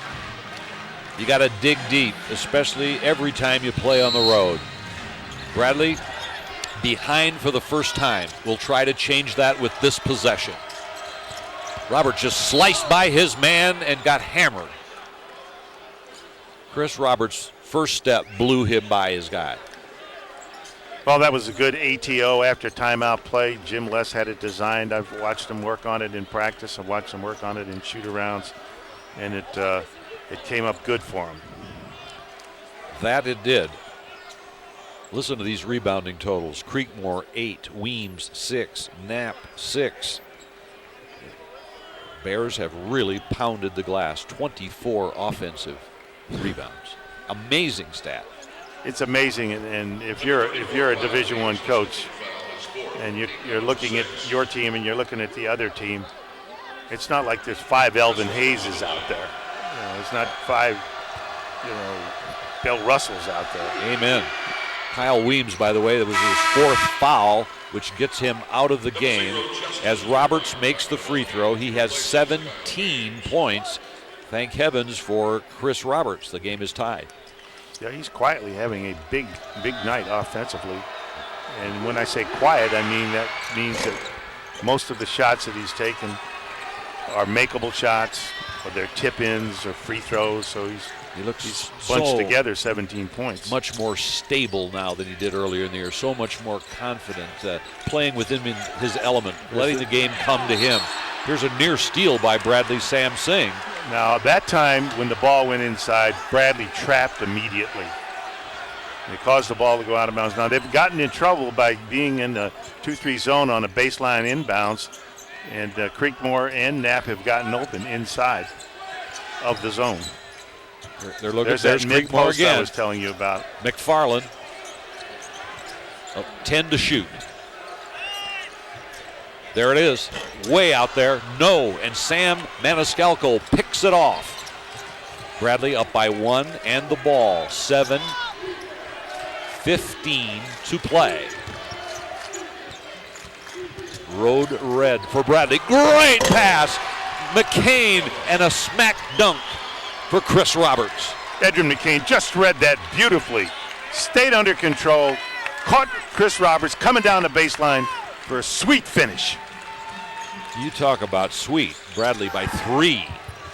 You got to dig deep, especially every time you play on the road. Bradley, behind for the first time, will try to change that with this possession. Robert just sliced by his man and got hammered. Chris Roberts' first step blew him by his guy. Well, that was a good ATO after timeout play. Jim Les had it designed. I've watched him work on it in practice. I've watched him work on it in shoot-arounds, and it came up good for him. That it did. Listen to these rebounding totals. Creekmore 8, Weems 6, Knapp 6. Bears have really pounded the glass. 24 offensive rebounds. Amazing stat. It's amazing, and if you're a Division I coach and you're looking at your team and you're looking at the other team, it's not like there's 5 Elvin Hayeses out there. It's not 5, Bill Russells out there. Amen. Kyle Weems, by the way, that was his 4th foul, which gets him out of the game. As Roberts makes the free throw, he has 17 points. Thank heavens for Chris Roberts. The game is tied. Yeah, he's quietly having a big night offensively. And when I say quiet, I mean that means that most of the shots that he's taken are makeable shots, or they're tip-ins or free throws. So he's bunched together 17 points. Much more stable now than he did earlier in the year. So much more confident, playing within his element, letting the game come to him. Here's a near steal by Bradley Sam Singh. Now, that time when the ball went inside, Bradley trapped immediately. It caused the ball to go out of bounds. Now, they've gotten in trouble by being in the 2-3 zone on a baseline inbounds, and Creekmore and Knapp have gotten open inside of the zone. They're looking. There's that mid-post I was telling you about. McFarland, 10 to shoot. There it is, way out there, no, and Sam Maniscalco picks it off. Bradley up by 1 and the ball, 7-15 to play. Road red for Bradley, great pass, McCain, and a smack dunk for Chris Roberts. Edrin McCain just read that beautifully, stayed under control, caught Chris Roberts coming down the baseline for a sweet finish. You talk about sweet. Bradley by 3.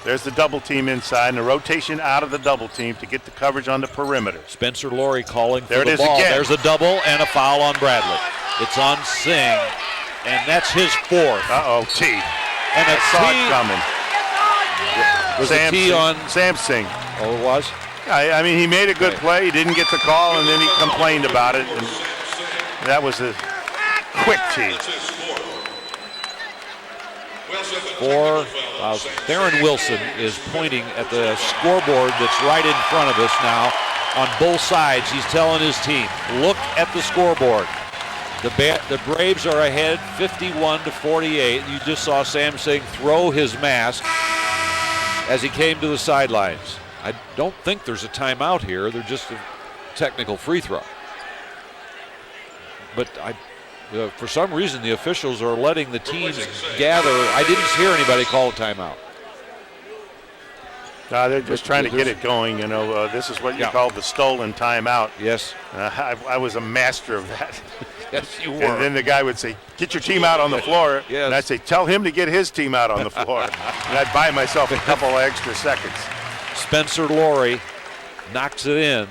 There's the double team inside and a rotation out of the double team to get the coverage on the perimeter. Spencer Laurie calling for there the it is ball. Again. There's a double and a foul on Bradley. It's on Singh, and that's his 4th. T. And a saw it coming. Was a T on Sam Singh. Oh, it was? I mean, he made a good play. He didn't get the call, and then he complained about it. And that was a quick T. Theron Wilson is pointing at the scoreboard that's right in front of us now on both sides. He's telling his team, look at the scoreboard. The Braves are ahead 51-48. You just saw Sam Singh throw his mask as he came to the sidelines. I don't think there's a timeout here. They're just a technical free throw. But for some reason, the officials are letting the teams gather. I didn't hear anybody call a timeout. No, they're just trying to get it going. This is what you call the stolen timeout. Yes. I was a master of that. Yes, you were. And then the guy would say, get your team out on the floor. Yes. And I'd say, tell him to get his team out on the floor. And I'd buy myself a couple of extra seconds. Spencer Laurie knocks it in.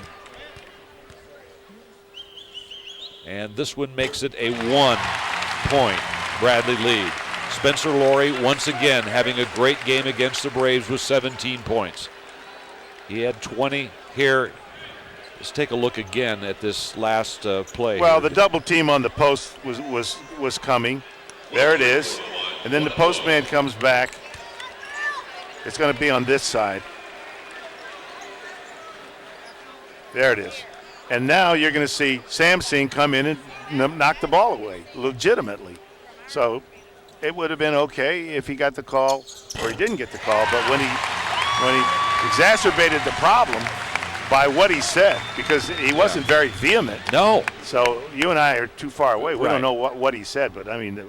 And this one makes it a 1-point Bradley lead. Spencer Laurie once again having a great game against the Braves with 17 points. He had 20 here. Let's take a look again at this last play. Well, the double team on the post was coming. There it is. And then the postman comes back. It's going to be on this side. There it is. And now you're going to see Sam Singh come in and knock the ball away legitimately. So it would have been okay if he got the call or he didn't get the call. But when he exacerbated the problem, by what he said, because he wasn't very vehement. No. So you and I are too far away. We Right. don't know what he said, but I mean, the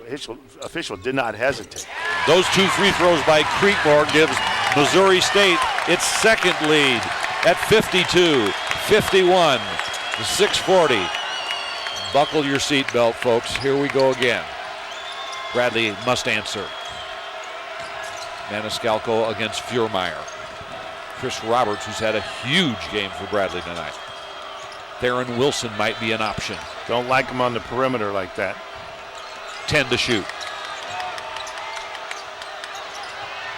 official did not hesitate. Those 2 free throws by Creekmore gives Missouri State its second lead at 52-51, 6:40. Buckle your seatbelt, folks. Here we go again. Bradley must answer. Maniscalco against Furmeyer. Chris Roberts, who's had a huge game for Bradley tonight. Theron Wilson might be an option. Don't like him on the perimeter like that. 10 to shoot.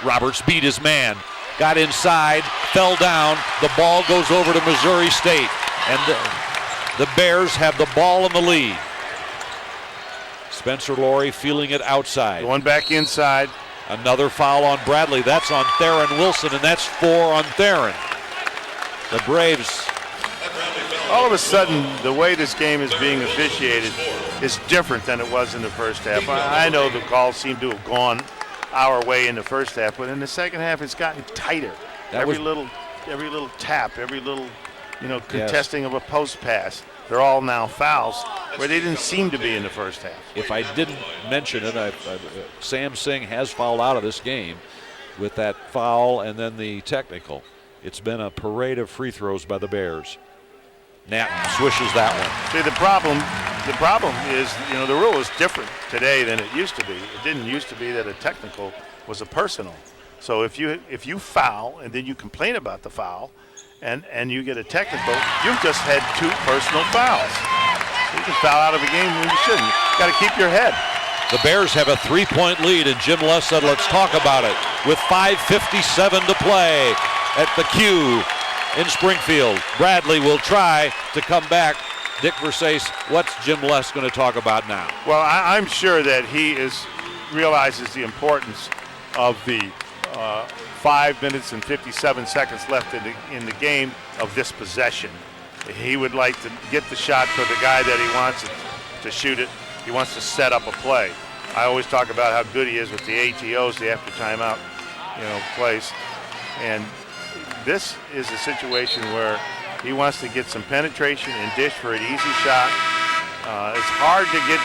Roberts beat his man. Got inside, fell down. The ball goes over to Missouri State. And the Bears have the ball in the lead. Spencer Laurie feeling it outside. Going back inside. Another foul on Bradley. That's on Theron Wilson, and that's 4 on Theron. The Braves. All of a sudden, the way this game is being officiated is different than it was in the first half. I know the calls seem to have gone our way in the first half, but in the second half, it's gotten tighter. Every little tap, every little, contesting of a post pass. They're all now fouls where they didn't seem to be in the first half. If I didn't mention it, Sam Singh has fouled out of this game with that foul and then the technical. It's been a parade of free throws by the Bears. Knapp swishes that one. See, the problem is, the rule is different today than it used to be. It didn't used to be that a technical was a personal. So if you foul and then you complain about the foul and you get a technical, you've just had 2 personal fouls. You can foul out of a game when you shouldn't. You got to keep your head. The Bears have a 3-point lead, and Jim Les said, let's talk about it. With 5:57 to play at the Q in Springfield. Bradley will try to come back. Dick Versace, what's Jim Les going to talk about now? Well, I'm sure that he realizes the of the 5 minutes and 57 seconds left in the game of this possession. He would like to get the shot for the guy that he wants to shoot it. He wants to set up a play. I always talk about how good he is with the ATOs, the after timeout, plays. And this is a situation where he wants to get some penetration and dish for an easy shot. It's hard to get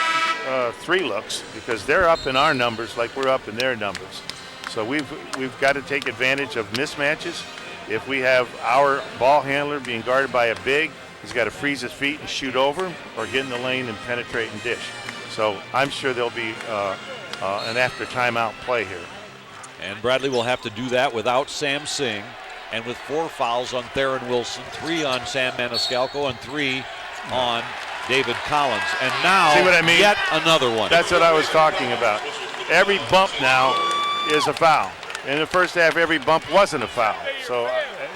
3 looks because they're up in our numbers like we're up in their numbers. So we've got to take advantage of mismatches. If we have our ball handler being guarded by a big, he's got to freeze his feet and shoot over him or get in the lane and penetrate and dish. So I'm sure there'll be an after timeout play here. And Bradley will have to do that without Sam Singh and with 4 fouls on Theron Wilson, 3 on Sam Maniscalco, and 3 on David Collins. And now, see what I mean? Yet another one. That's what I was talking about. Every bump now is a foul. In the first half, every bump wasn't a foul. So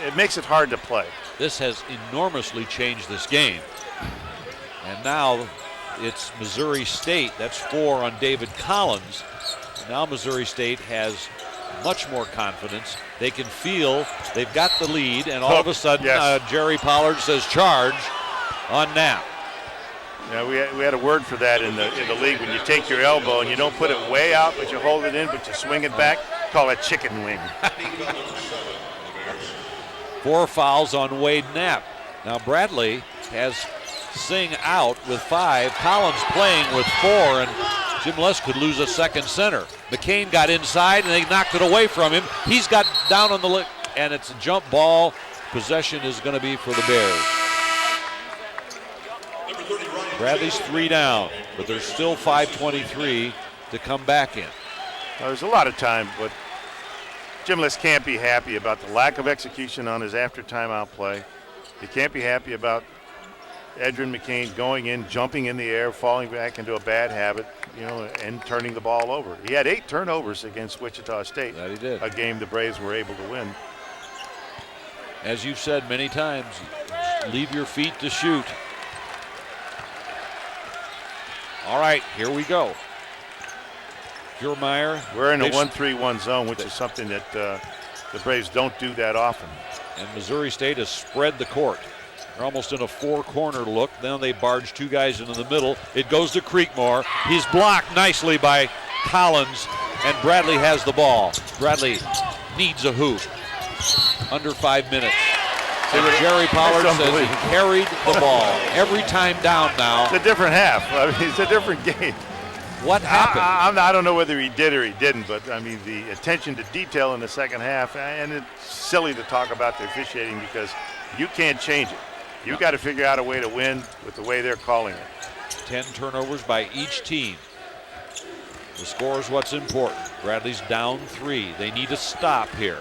it makes it hard to play. This has enormously changed this game. And now it's Missouri State. That's 4 on David Collins. Now Missouri State has much more confidence. They can feel they've got the lead, and all of a sudden Jerry Pollard says charge on Knapp. Yeah, we had a word for that in the league. When you take your elbow and you don't put it way out, but you hold it in, but you swing it back, call it chicken wing. 4 fouls on Wade Knapp. Now Bradley has Singh out with 5. Collins playing with 4, and Jim Les could lose a second center. McCain got inside, and they knocked it away from him. He's got down on the lick, and it's a jump ball. Possession is going to be for the Bears. Bradley's 3 down, but there's still 5:23 to come back in. Well, there's a lot of time, but Jim Les can't be happy about the lack of execution on his after timeout play. He can't be happy about Edrin McCain going in, jumping in the air, falling back into a bad habit, and turning the ball over. He had 8 turnovers against Wichita State. That he did. A game the Braves were able to win. As you've said many times, leave your feet to shoot. All right, here we go. Furmeyer. We're in a 1-3-1 zone, which is something that the Braves don't do that often. And Missouri State has spread the court. They're almost in a 4-corner look. Then they barge 2 guys into the middle. It goes to Creekmore. He's blocked nicely by Collins, and Bradley has the ball. Bradley needs a hoop. Under 5 minutes. And Jerry Pollard says he carried the ball every time down now. It's a different half. I mean, it's a different game. What happened? I don't know whether he did or he didn't, but I mean, the attention to detail in the second half, and it's silly to talk about the officiating because you can't change it. You got to figure out a way to win with the way they're calling it. 10 turnovers by each team. The score is what's important. Bradley's down 3. They need to stop here.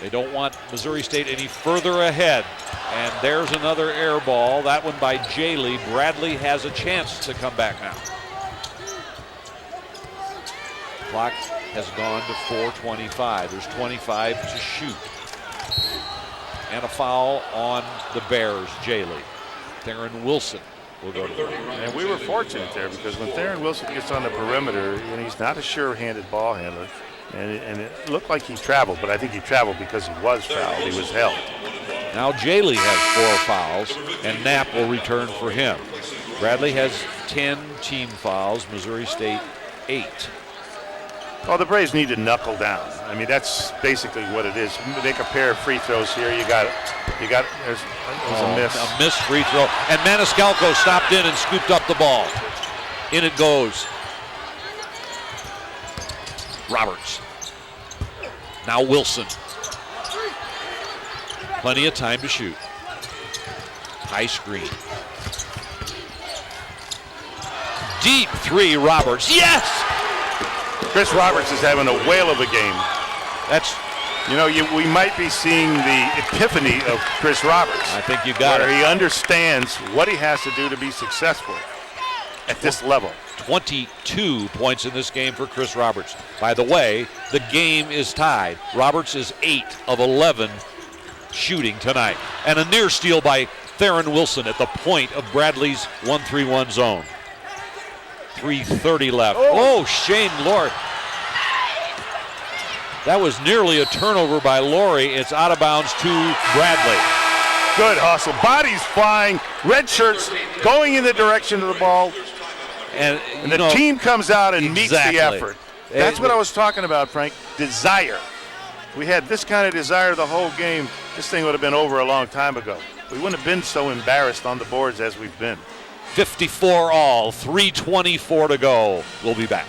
They don't want Missouri State any further ahead. And there's another air ball. That one by Jaley. Bradley has a chance to come back now. Clock has gone to 4:25. There's 25 to shoot. And a foul on the Bears, Jaley. Theron Wilson will go to the line. And we were fortunate there because when Theron Wilson gets on the perimeter, and he's not a sure-handed ball handler, and it looked like he traveled, but I think he traveled because he was fouled. He was held. Now Jaley has 4 fouls, and Knapp will return for him. Bradley has 10 team fouls, Missouri State 8. Well, the Braves need to knuckle down. I mean, that's basically what it is. Make a pair of free throws here. There's a miss. A missed free throw. And Maniscalco stopped in and scooped up the ball. In it goes. Roberts. Now Wilson. Plenty of time to shoot. High screen. Deep 3, Roberts. Yes! Chris Roberts is having a whale of a game. That's, we might be seeing the epiphany of Chris Roberts. I think you got it. Where he understands what he has to do to be successful at this level. 22 points in this game for Chris Roberts. By the way, the game is tied. Roberts is 8 of 11 shooting tonight. And a near steal by Theron Wilson at the point of Bradley's 1-3-1 zone. 3:30 left. Oh, Shane Lord. That was nearly a turnover by Laurie. It's out of bounds to Bradley. Good hustle. Bodies flying. Red shirts going in the direction of the ball. And the team comes out and meets the effort. That's what I was talking about, Frank. Desire. We had this kind of desire the whole game. This thing would have been over a long time ago. We wouldn't have been so embarrassed on the boards as we've been. 54 all, 3:24 to go. We'll be back.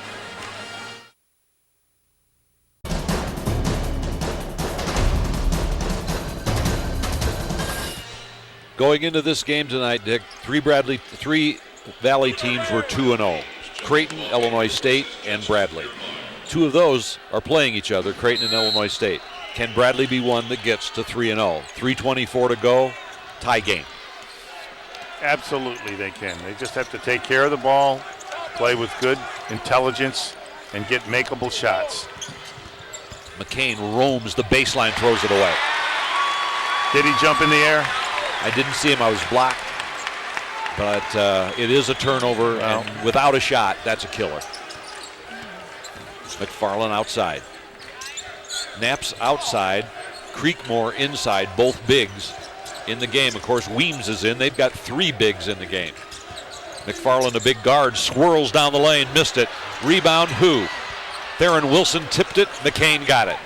Going into this game tonight, Dick, three Valley teams were 2-0. Creighton, Illinois State, and Bradley. 2 of those are playing each other, Creighton and Illinois State. Can Bradley be one that gets to 3-0? 3:24 to go, tie game. Absolutely they can. They just have to take care of the ball, play with good intelligence, and get makeable shots. McCain roams the baseline, throws it away. Did he jump in the air? I didn't see him, I was blocked. But it is a turnover, and without a shot, that's a killer. McFarland outside. Knapp's outside, Creekmore inside, both bigs in the game. Of course, Weems is in. They've got 3 bigs in the game. McFarland, a big guard, swirls down the lane, missed it. Rebound, who? Theron Wilson tipped it. McCain got it.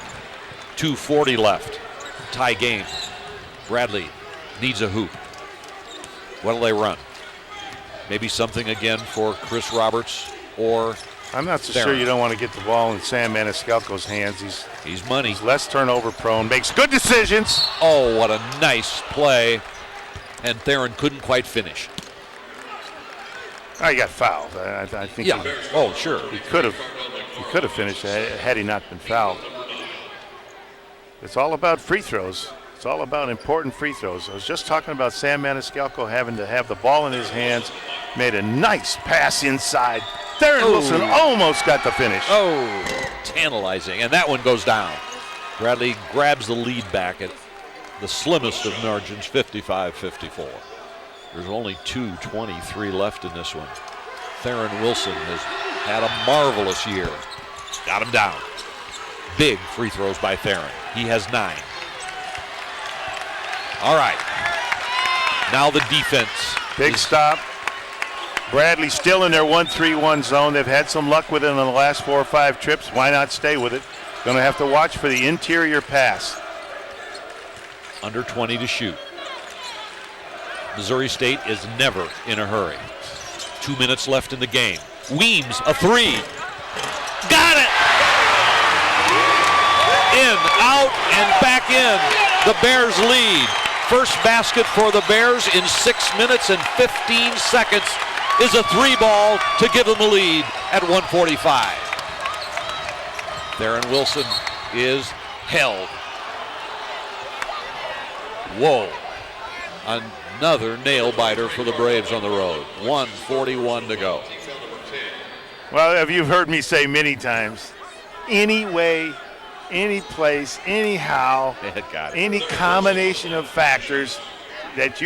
2:40 left. Tie game. Bradley needs a hoop. What'll they run? Maybe something again for Chris Roberts or I'm not so sure you don't want to get the ball in Sam Maniscalco's hands. He's money. He's less turnover prone, makes good decisions. Oh, what a nice play. And Theron couldn't quite finish. He got fouled. I think. Yeah. Sure. He could have finished had he not been fouled. It's all about free throws. It's all about important free throws. I was just talking about Sam Maniscalco having to have the ball in his hands. Made a nice pass inside. Theron Wilson almost got the finish. Oh, tantalizing. And that one goes down. Bradley grabs the lead back at the slimmest of margins, 55-54. There's only 2:23 left in this one. Theron Wilson has had a marvelous year. Got him down. Big free throws by Theron. He has 9. All right. Now the defense. Big stop. Bradley still in their 1-3-1 zone. They've had some luck with it on the last 4 or 5 trips. Why not stay with it? Going to have to watch for the interior pass. under 20 to shoot. Missouri State is never in a hurry. 2 minutes left in the game. Weems, a three. Got it! In, out, and back in. The Bears lead. First basket for the Bears in 6 minutes and 15 seconds is a three ball to give them a lead at 1:45. Theron Wilson is held. Whoa. Another nail biter for the Braves on the road. 1:41 to go. Well, have you heard me say many times, any way, any place, anyhow, any combination of factors that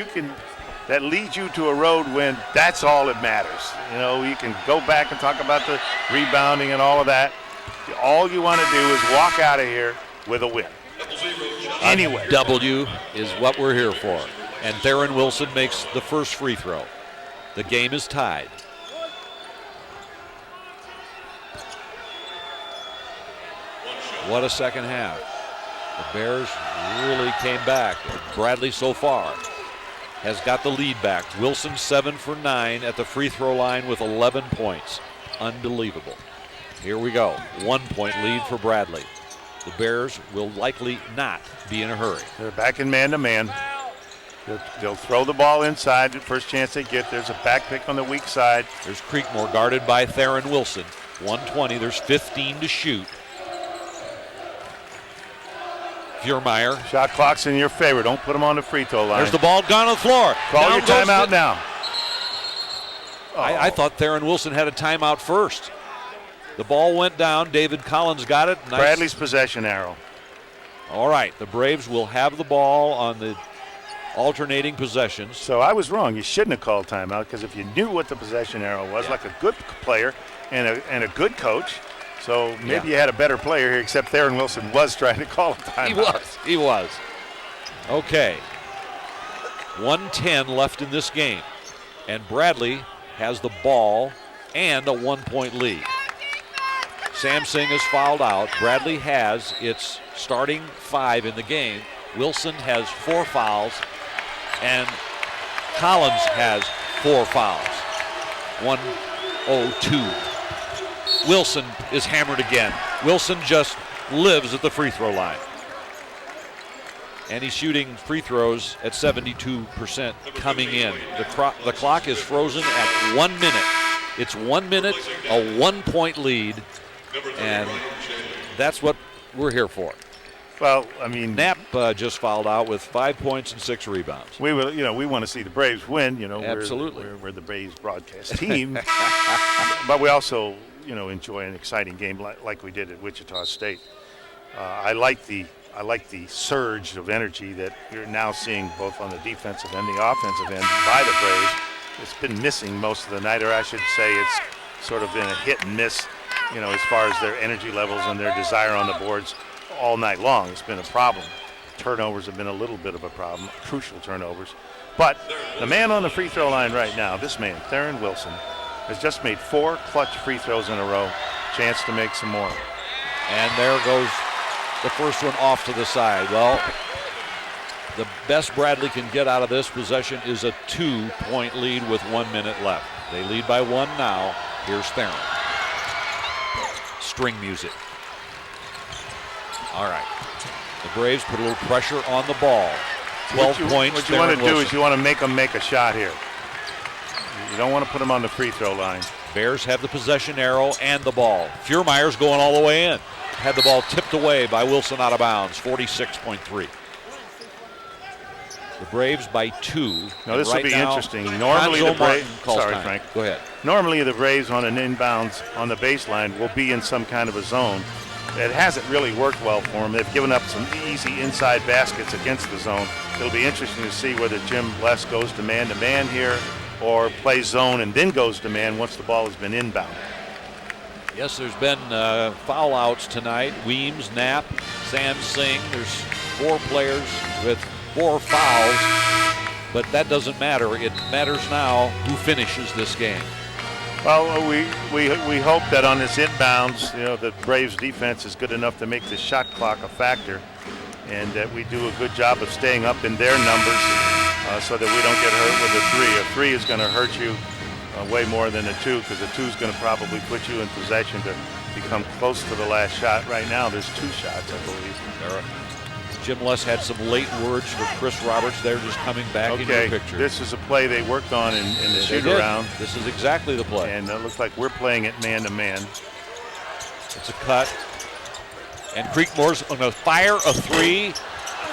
lead you to a road win, that's all that matters. You know, you can go back and talk about the rebounding and all of that. All you want to do is walk out of here with a win. Anyway. W is what we're here for. And Theron Wilson makes the first free throw. The game is tied. What a second half. The Bears really came back. Bradley so far has got the lead back. Wilson 7 for 9 at the free throw line with 11 points. Unbelievable. Here we go. 1 point lead for Bradley. The Bears will likely not be in a hurry. They're back in man-to-man. They'll throw the ball inside the first chance they get. There's a back pick on the weak side. There's Creekmore guarded by Theron Wilson. 120. There's 15 to shoot. Furmeyer. Shot clock's in your favor. Don't put them on the free throw line. There's the ball gone on the floor. Call your timeout now. I thought Theron Wilson had a timeout first. The ball went down. David Collins got it. Nice. Bradley's possession arrow. All right. The Braves will have the ball on the alternating possessions. So I was wrong. You shouldn't have called timeout, because if you knew what the possession arrow was, like a good player and a good coach, so maybe you had a better player here, except Theron Wilson was trying to call a timeout. He was. Okay. 1:10 left in this game. And Bradley has the ball and a 1 point lead. Sam Singh is fouled out. Bradley has its starting 5 in the game. Wilson has 4 fouls. And Collins has 4 fouls. 1:02. Wilson is hammered again. Wilson just lives at the free throw line. And he's shooting free throws at 72% coming in. The clock is frozen at 1 minute. It's 1 minute, a 1 point lead, and that's what we're here for. Well, I mean, Knapp just fouled out with 5 points and 6 rebounds. We want to see the Braves win. Absolutely. We're the Braves broadcast team, but we also, enjoy an exciting game like we did at Wichita State. I like the surge of energy that you're now seeing both on the defensive and the offensive end by the Braves. It's been missing most of the night, or I should say, it's sort of been a hit and miss, as far as their energy levels and their desire on the boards. All night long, it's been a problem. Turnovers have been a little bit of a problem, crucial turnovers. But the man on the free throw line right now, this man, Theron Wilson, has just made 4 clutch free throws in a row. Chance to make some more. And there goes the first one off to the side. Well, the best Bradley can get out of this possession is a 2 point lead with 1 minute left. They lead by 1 now. Here's Theron. String music. All right. The Braves put a little pressure on the ball. 12 points. What you want to do is you want to make them make a shot here. You don't want to put them on the free throw line. Bears have the possession arrow and the ball. Furmeyer's going all the way in. Had the ball tipped away by Wilson out of bounds. 46.3. The Braves by 2. Now this will be interesting. Normally the Braves. Sorry, time. Frank. Go ahead. Normally the Braves on an inbounds on the baseline will be in some kind of a zone. It hasn't really worked well for them. They've given up some easy inside baskets against the zone. It'll be interesting to see whether Jim Les goes to man here or plays zone and then goes to man once the ball has been inbound. Yes, there's been foul outs tonight. Weems, Knapp, Sam Singh. There's 4 players with 4 fouls, but that doesn't matter. It matters now who finishes this game. Well, we hope that on this inbounds, the Braves defense is good enough to make the shot clock a factor. and that we do a good job of staying up in their numbers so that we don't get hurt with a 3. A 3 is going to hurt you way more than a 2, because a 2 is going to probably put you in possession to become close to the last shot. Right now, there's 2 shots, I believe. Jim Les had some late words for Chris Roberts. They're just coming back in your picture. This is a play they worked on in the shoot-around. This is exactly the play. And it looks like we're playing it man-to-man. It's a cut. And Creekmore's going to fire a 3.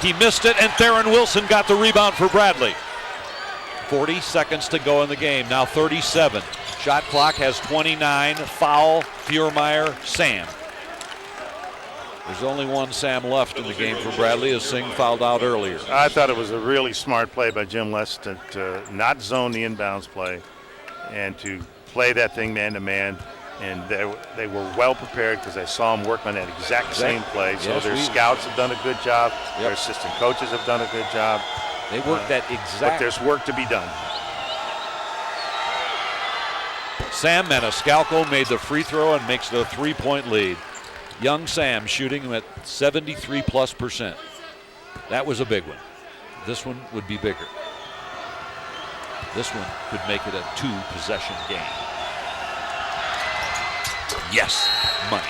He missed it, and Theron Wilson got the rebound for Bradley. 40 seconds to go in the game. Now 37. Shot clock has 29. Foul, Feuermeyer, Sam. There's only one Sam left in the game for Bradley, as Singh fouled out earlier. I thought it was a really smart play by Jim Les to not zone the inbounds play and to play that thing man-to-man. And they were well prepared, because I saw them work on that exact same play. So yes, their scouts have done a good job. Yep. Their assistant coaches have done a good job. They worked that exact. But there's work to be done. Sam Maniscalco made the free throw and makes the 3-point lead. Young Sam shooting him at 73+%. That was a big one. This one would be bigger. This one could make it a 2-possession game. Yes, money.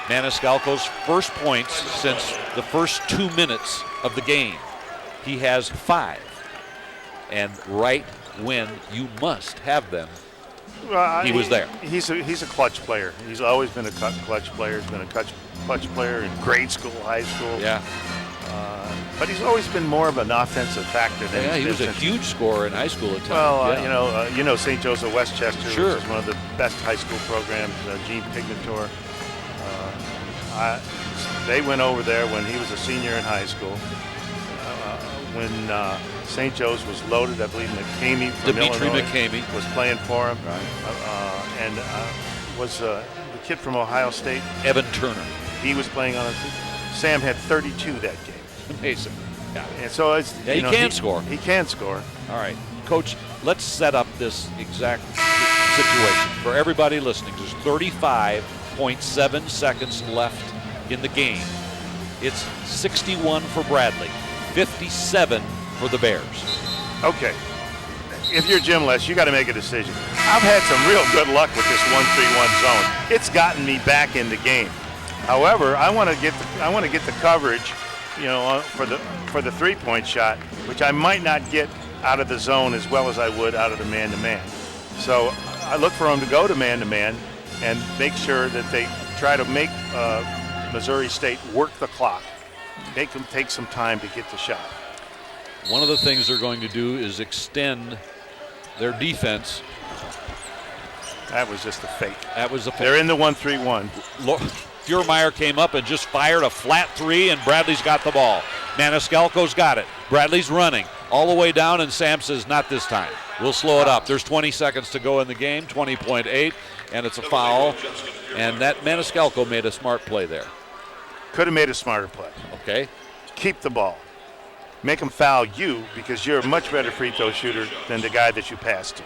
Maniscalco's first points since the first 2 minutes of the game. He has 5. And right when you must have them, he was there. He's a clutch player. He's always been a clutch player. He's been a clutch player in grade school, high school. Yeah. But he's always been more of an offensive factor than he was a huge scorer in high school at times. Well, you know St. Joseph Westchester, sure, which is one of the best high school programs. Gene Pignator. They went over there when he was a senior in high school. When St. Joe's was loaded, I believe McCamey from Dimitri Illinois McCamey was playing for him. Right. And was the kid from Ohio State, Evan Turner. He was playing on it. Sam had 32 that game. Amazing. Yeah. And so he can score. He can score. All right, Coach, let's set up this exact situation for everybody listening. There's 35.7 seconds left in the game. It's 61 for Bradley, 57 for the Bears. Okay. If you're Jim Les, you got to make a decision. I've had some real good luck with this 1-3-1 zone. It's gotten me back in the game. However, I want to get the coverage, for the 3-point shot, which I might not get out of the zone as well as I would out of the man-to-man. So I look for them to go to man-to-man and make sure that they try to make Missouri State work the clock, make them take some time to get the shot. One of the things they're going to do is extend their defense. That was just a fake. That was a fake. They're in the 1-3-1. Feuermeyer came up and just fired a flat 3, and Bradley's got the ball. Maniscalco's got it. Bradley's running all the way down, and Sam says, not this time. We'll slow it up. There's 20 seconds to go in the game, 20.8, and it's a foul. And that Maniscalco made a smart play there. Could have made a smarter play. Okay. Keep the ball. Make them foul you, because you're a much better free throw shooter than the guy that you passed to.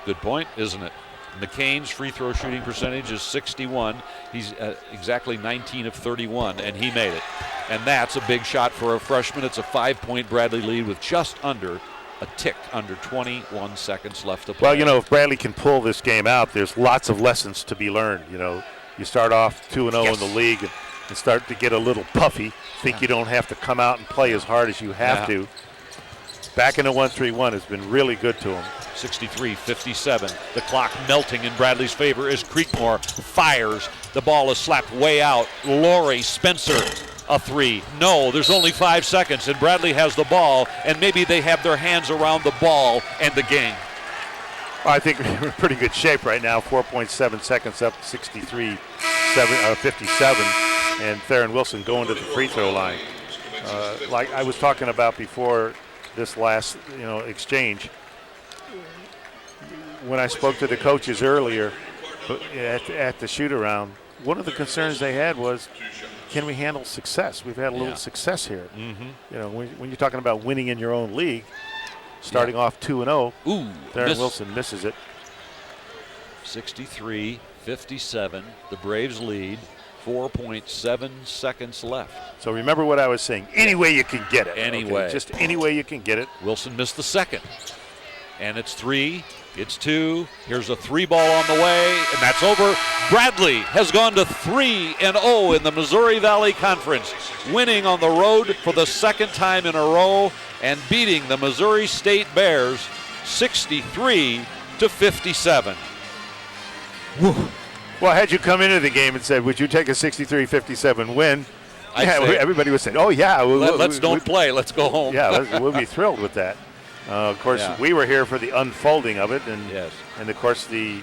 Good point, isn't it? McCain's free throw shooting percentage is 61. He's exactly 19 of 31, and he made it. And that's a big shot for a freshman. It's a 5-point Bradley lead with just under a tick under 21 seconds left to play. Well, if Bradley can pull this game out, there's lots of lessons to be learned. You start off 2-0 in the league and start to get a little puffy, think you don't have to come out and play as hard as you have to. Back in the 1-3-1 has been really good to him. 63-57. The clock melting in Bradley's favor as Creekmore fires. The ball is slapped way out. Laurie Spencer, a 3. No, there's only 5 seconds, and Bradley has the ball, and maybe they have their hands around the ball and the game. Well, I think we're in pretty good shape right now. 4.7 seconds up, 63-57, and Theron Wilson going to the free throw line. Like I was talking about before this last exchange, when I spoke to the coaches earlier at the shoot-around, one of the concerns they had was, can we handle success? We've had a little success here. Mm-hmm. When you're talking about winning in your own league, starting off 2-0, Theron Wilson misses it. 63-57, the Braves lead. 4.7 seconds left. So remember what I was saying. Any way you can get it. Any okay? way. Just any way you can get it. Wilson missed the second. And it's 3. It's 2. Here's a 3 ball on the way, and that's over. Bradley has gone to 3-0 in the Missouri Valley Conference, winning on the road for the second time in a row and beating the Missouri State Bears 63-57. Woo. Well, had you come into the game and said, would you take a 63-57 win? Everybody would say, oh, yeah. Let's don't play. Let's go home. Yeah, we'll be thrilled with that. Of course, we were here for the unfolding of it, and of course the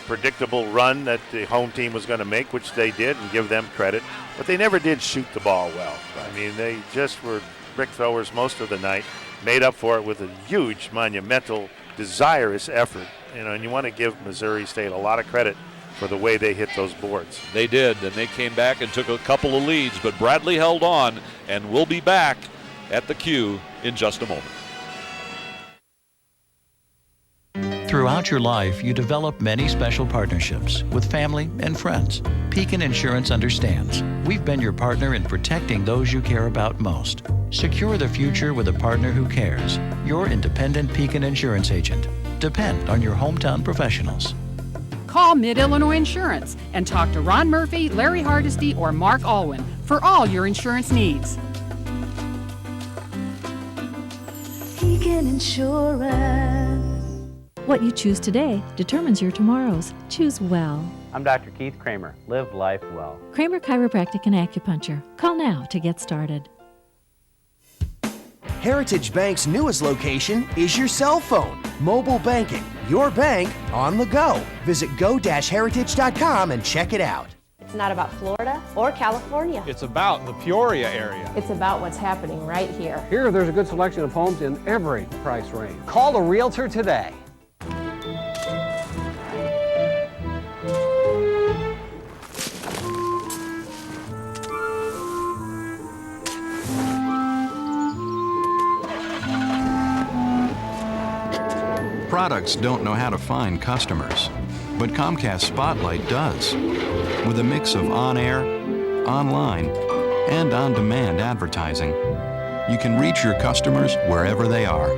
predictable run that the home team was going to make, which they did, and give them credit. But they never did shoot the ball well. I mean, they just were brick throwers most of the night, made up for it with a huge, monumental, desirous effort. And you want to give Missouri State a lot of credit for the way they hit those boards. They did, and they came back and took a couple of leads, but Bradley held on, and we'll be back at the Q in just a moment. Throughout your life, you develop many special partnerships with family and friends. Pekin Insurance understands. We've been your partner in protecting those you care about most. Secure the future with a partner who cares. Your independent Pekin Insurance agent. Depend on your hometown professionals. Call Mid-Illinois Insurance and talk to Ron Murphy, Larry Hardesty, or Mark Alwyn for all your insurance needs. Pekin Insurance. What you choose today determines your tomorrows. Choose well. I'm Dr. Keith Kramer. Live life well. Kramer Chiropractic and Acupuncture. Call now to get started. Heritage Bank's newest location is your cell phone. Mobile banking. Your bank on the go. Visit go-heritage.com and check it out. It's not about Florida or California. It's about the Peoria area. It's about what's happening right here. Here, there's a good selection of homes in every price range. Call a realtor today. Products don't know how to find customers, but Comcast Spotlight does. With a mix of on-air, online, and on-demand advertising, you can reach your customers wherever they are.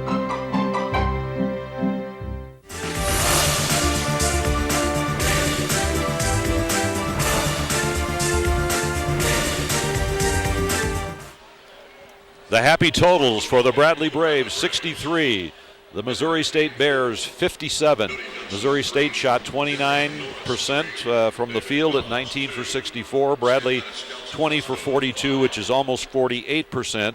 The happy totals for the Bradley Braves, 63. The Missouri State Bears, 57. Missouri State shot 29% from the field at 19 for 64. Bradley, 20 for 42, which is almost 48%.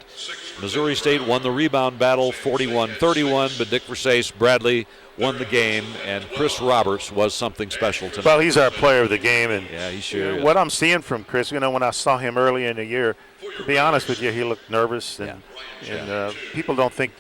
Missouri State won the rebound battle 41-31, but Dick Versace, Bradley won the game, and Chris Roberts was something special tonight. Well, he's our player of the game, and yeah, he sure is. What I'm seeing from Chris, when I saw him early in the year, to be honest with you, he looked nervous, and people don't think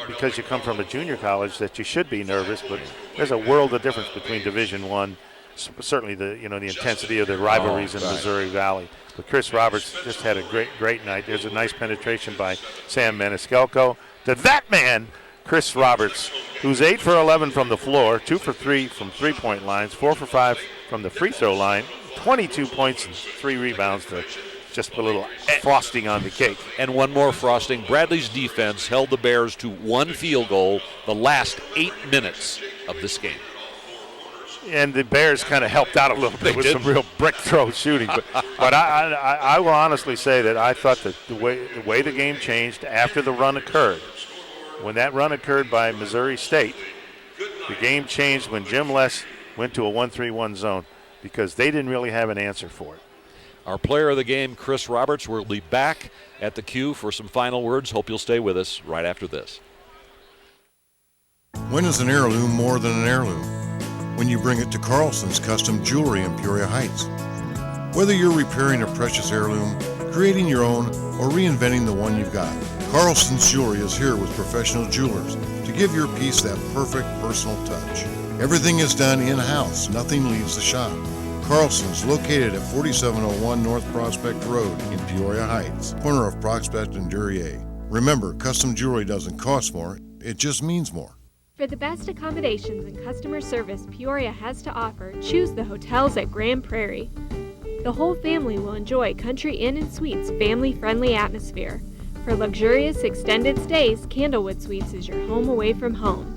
because you come from a junior college that you should be nervous, but there's a world of difference between Division I, certainly the intensity of the rivalries in the Missouri Valley. But Chris Roberts just had a great night. There's a nice penetration by Sam Maniscalco to that man, Chris Roberts, who's 8 for 11 from the floor, 2 for 3 from three-point lines, 4 for 5 from the free throw line, 22 points and 3 rebounds to just put a little frosting on the cake. And one more frosting. Bradley's defense held the Bears to 1 field goal the last 8 minutes of this game. And the Bears kind of helped out a little bit with some real brick throw shooting. But I will honestly say that I thought that the way the game changed after the run occurred, when that run occurred by Missouri State, the game changed when Jim Les went to a 1-3-1 zone because they didn't really have an answer for it. Our player of the game, Chris Roberts, will be back at the Q for some final words. Hope you'll stay with us right after this. When is an heirloom more than an heirloom? When you bring it to Carlson's Custom Jewelry in Peoria Heights. Whether you're repairing a precious heirloom, creating your own, or reinventing the one you've got, Carlson's Jewelry is here with professional jewelers to give your piece that perfect personal touch. Everything is done in-house. Nothing leaves the shop. Carlson's, located at 4701 North Prospect Road in Peoria Heights, corner of Prospect and Duryea. Remember, custom jewelry doesn't cost more, it just means more. For the best accommodations and customer service Peoria has to offer, choose the hotels at Grand Prairie. The whole family will enjoy Country Inn & Suites' family-friendly atmosphere. For luxurious extended stays, Candlewood Suites is your home away from home.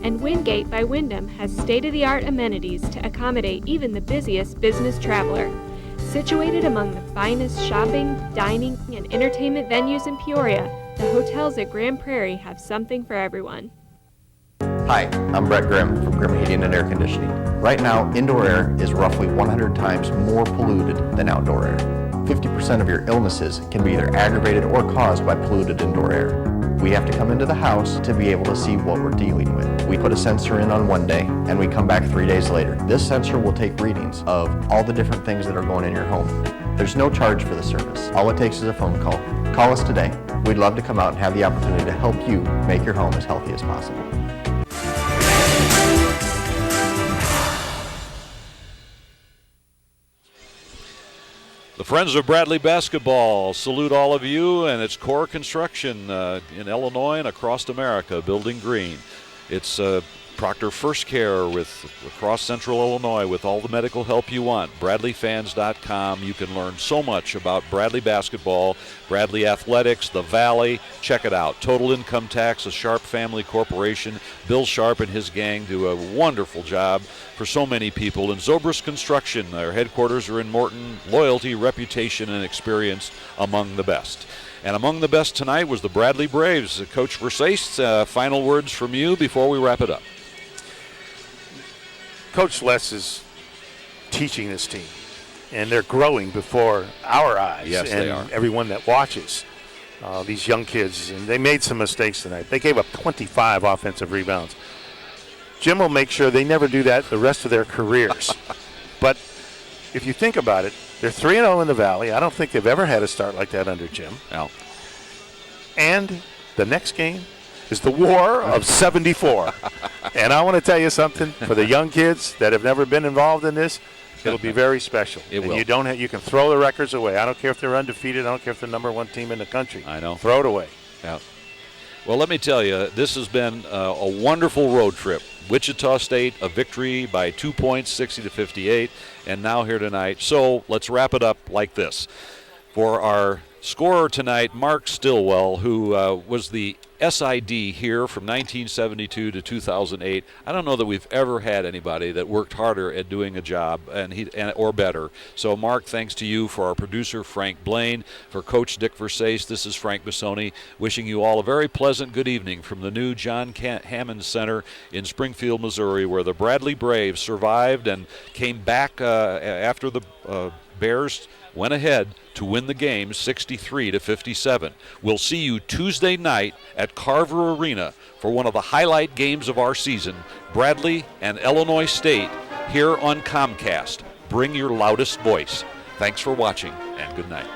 And Wingate by Wyndham has state-of-the-art amenities to accommodate even the busiest business traveler. Situated among the finest shopping, dining, and entertainment venues in Peoria, the hotels at Grand Prairie have something for everyone. Hi, I'm Brett Grimm from Grimm Heating and Air Conditioning. Right now, indoor air is roughly 100 times more polluted than outdoor air. 50% of your illnesses can be either aggravated or caused by polluted indoor air. We have to come into the house to be able to see what we're dealing with. We put a sensor in on one day and we come back 3 days later. This sensor will take readings of all the different things that are going in your home. There's no charge for the service. All it takes is a phone call. Call us today. We'd love to come out and have the opportunity to help you make your home as healthy as possible. The Friends of Bradley Basketball salute all of you, and it's core construction in Illinois and across America, building green. It's Proctor First Care across Central Illinois with all the medical help you want. BradleyFans.com. You can learn so much about Bradley basketball, Bradley athletics, the Valley. Check it out. Total Income Tax, a Sharp family corporation. Bill Sharp and his gang do a wonderful job for so many people. And Zobrist Construction, their headquarters are in Morton. Loyalty, reputation, and experience among the best. And among the best tonight was the Bradley Braves. Coach Versace, final words from you before we wrap it up. Coach Les is teaching this team, and they're growing before our eyes. Yes, and they are. Everyone that watches these young kids, and they made some mistakes tonight. They gave up 25 offensive rebounds. Jim will make sure they never do that the rest of their careers. But if you think about it, they're 3-0 in the Valley. I don't think they've ever had a start like that under Jim. No. And the next game is the War of 74. And I want to tell you something, for the young kids that have never been involved in this, it'll be very special. It will. You can throw the records away. I don't care if they're undefeated. I don't care if they're number one team in the country. I know. Throw it away. Yeah. Well, let me tell you, this has been a wonderful road trip. Wichita State, a victory by 2 points, 60-58, and now here tonight. So let's wrap it up like this. For our scorer tonight, Mark Stillwell, who was the SID here from 1972 to 2008. I don't know that we've ever had anybody that worked harder at doing a job or better. So, Mark, thanks to you. For our producer, Frank Blaine, for Coach Dick Versace, this is Frank Bissoni, wishing you all a very pleasant good evening from the new John Hammond Center in Springfield, Missouri, where the Bradley Braves survived and came back after the Bears went ahead to win the game 63-57. We'll see you Tuesday night at Carver Arena for one of the highlight games of our season, Bradley and Illinois State, here on Comcast. Bring your loudest voice. Thanks for watching, and good night.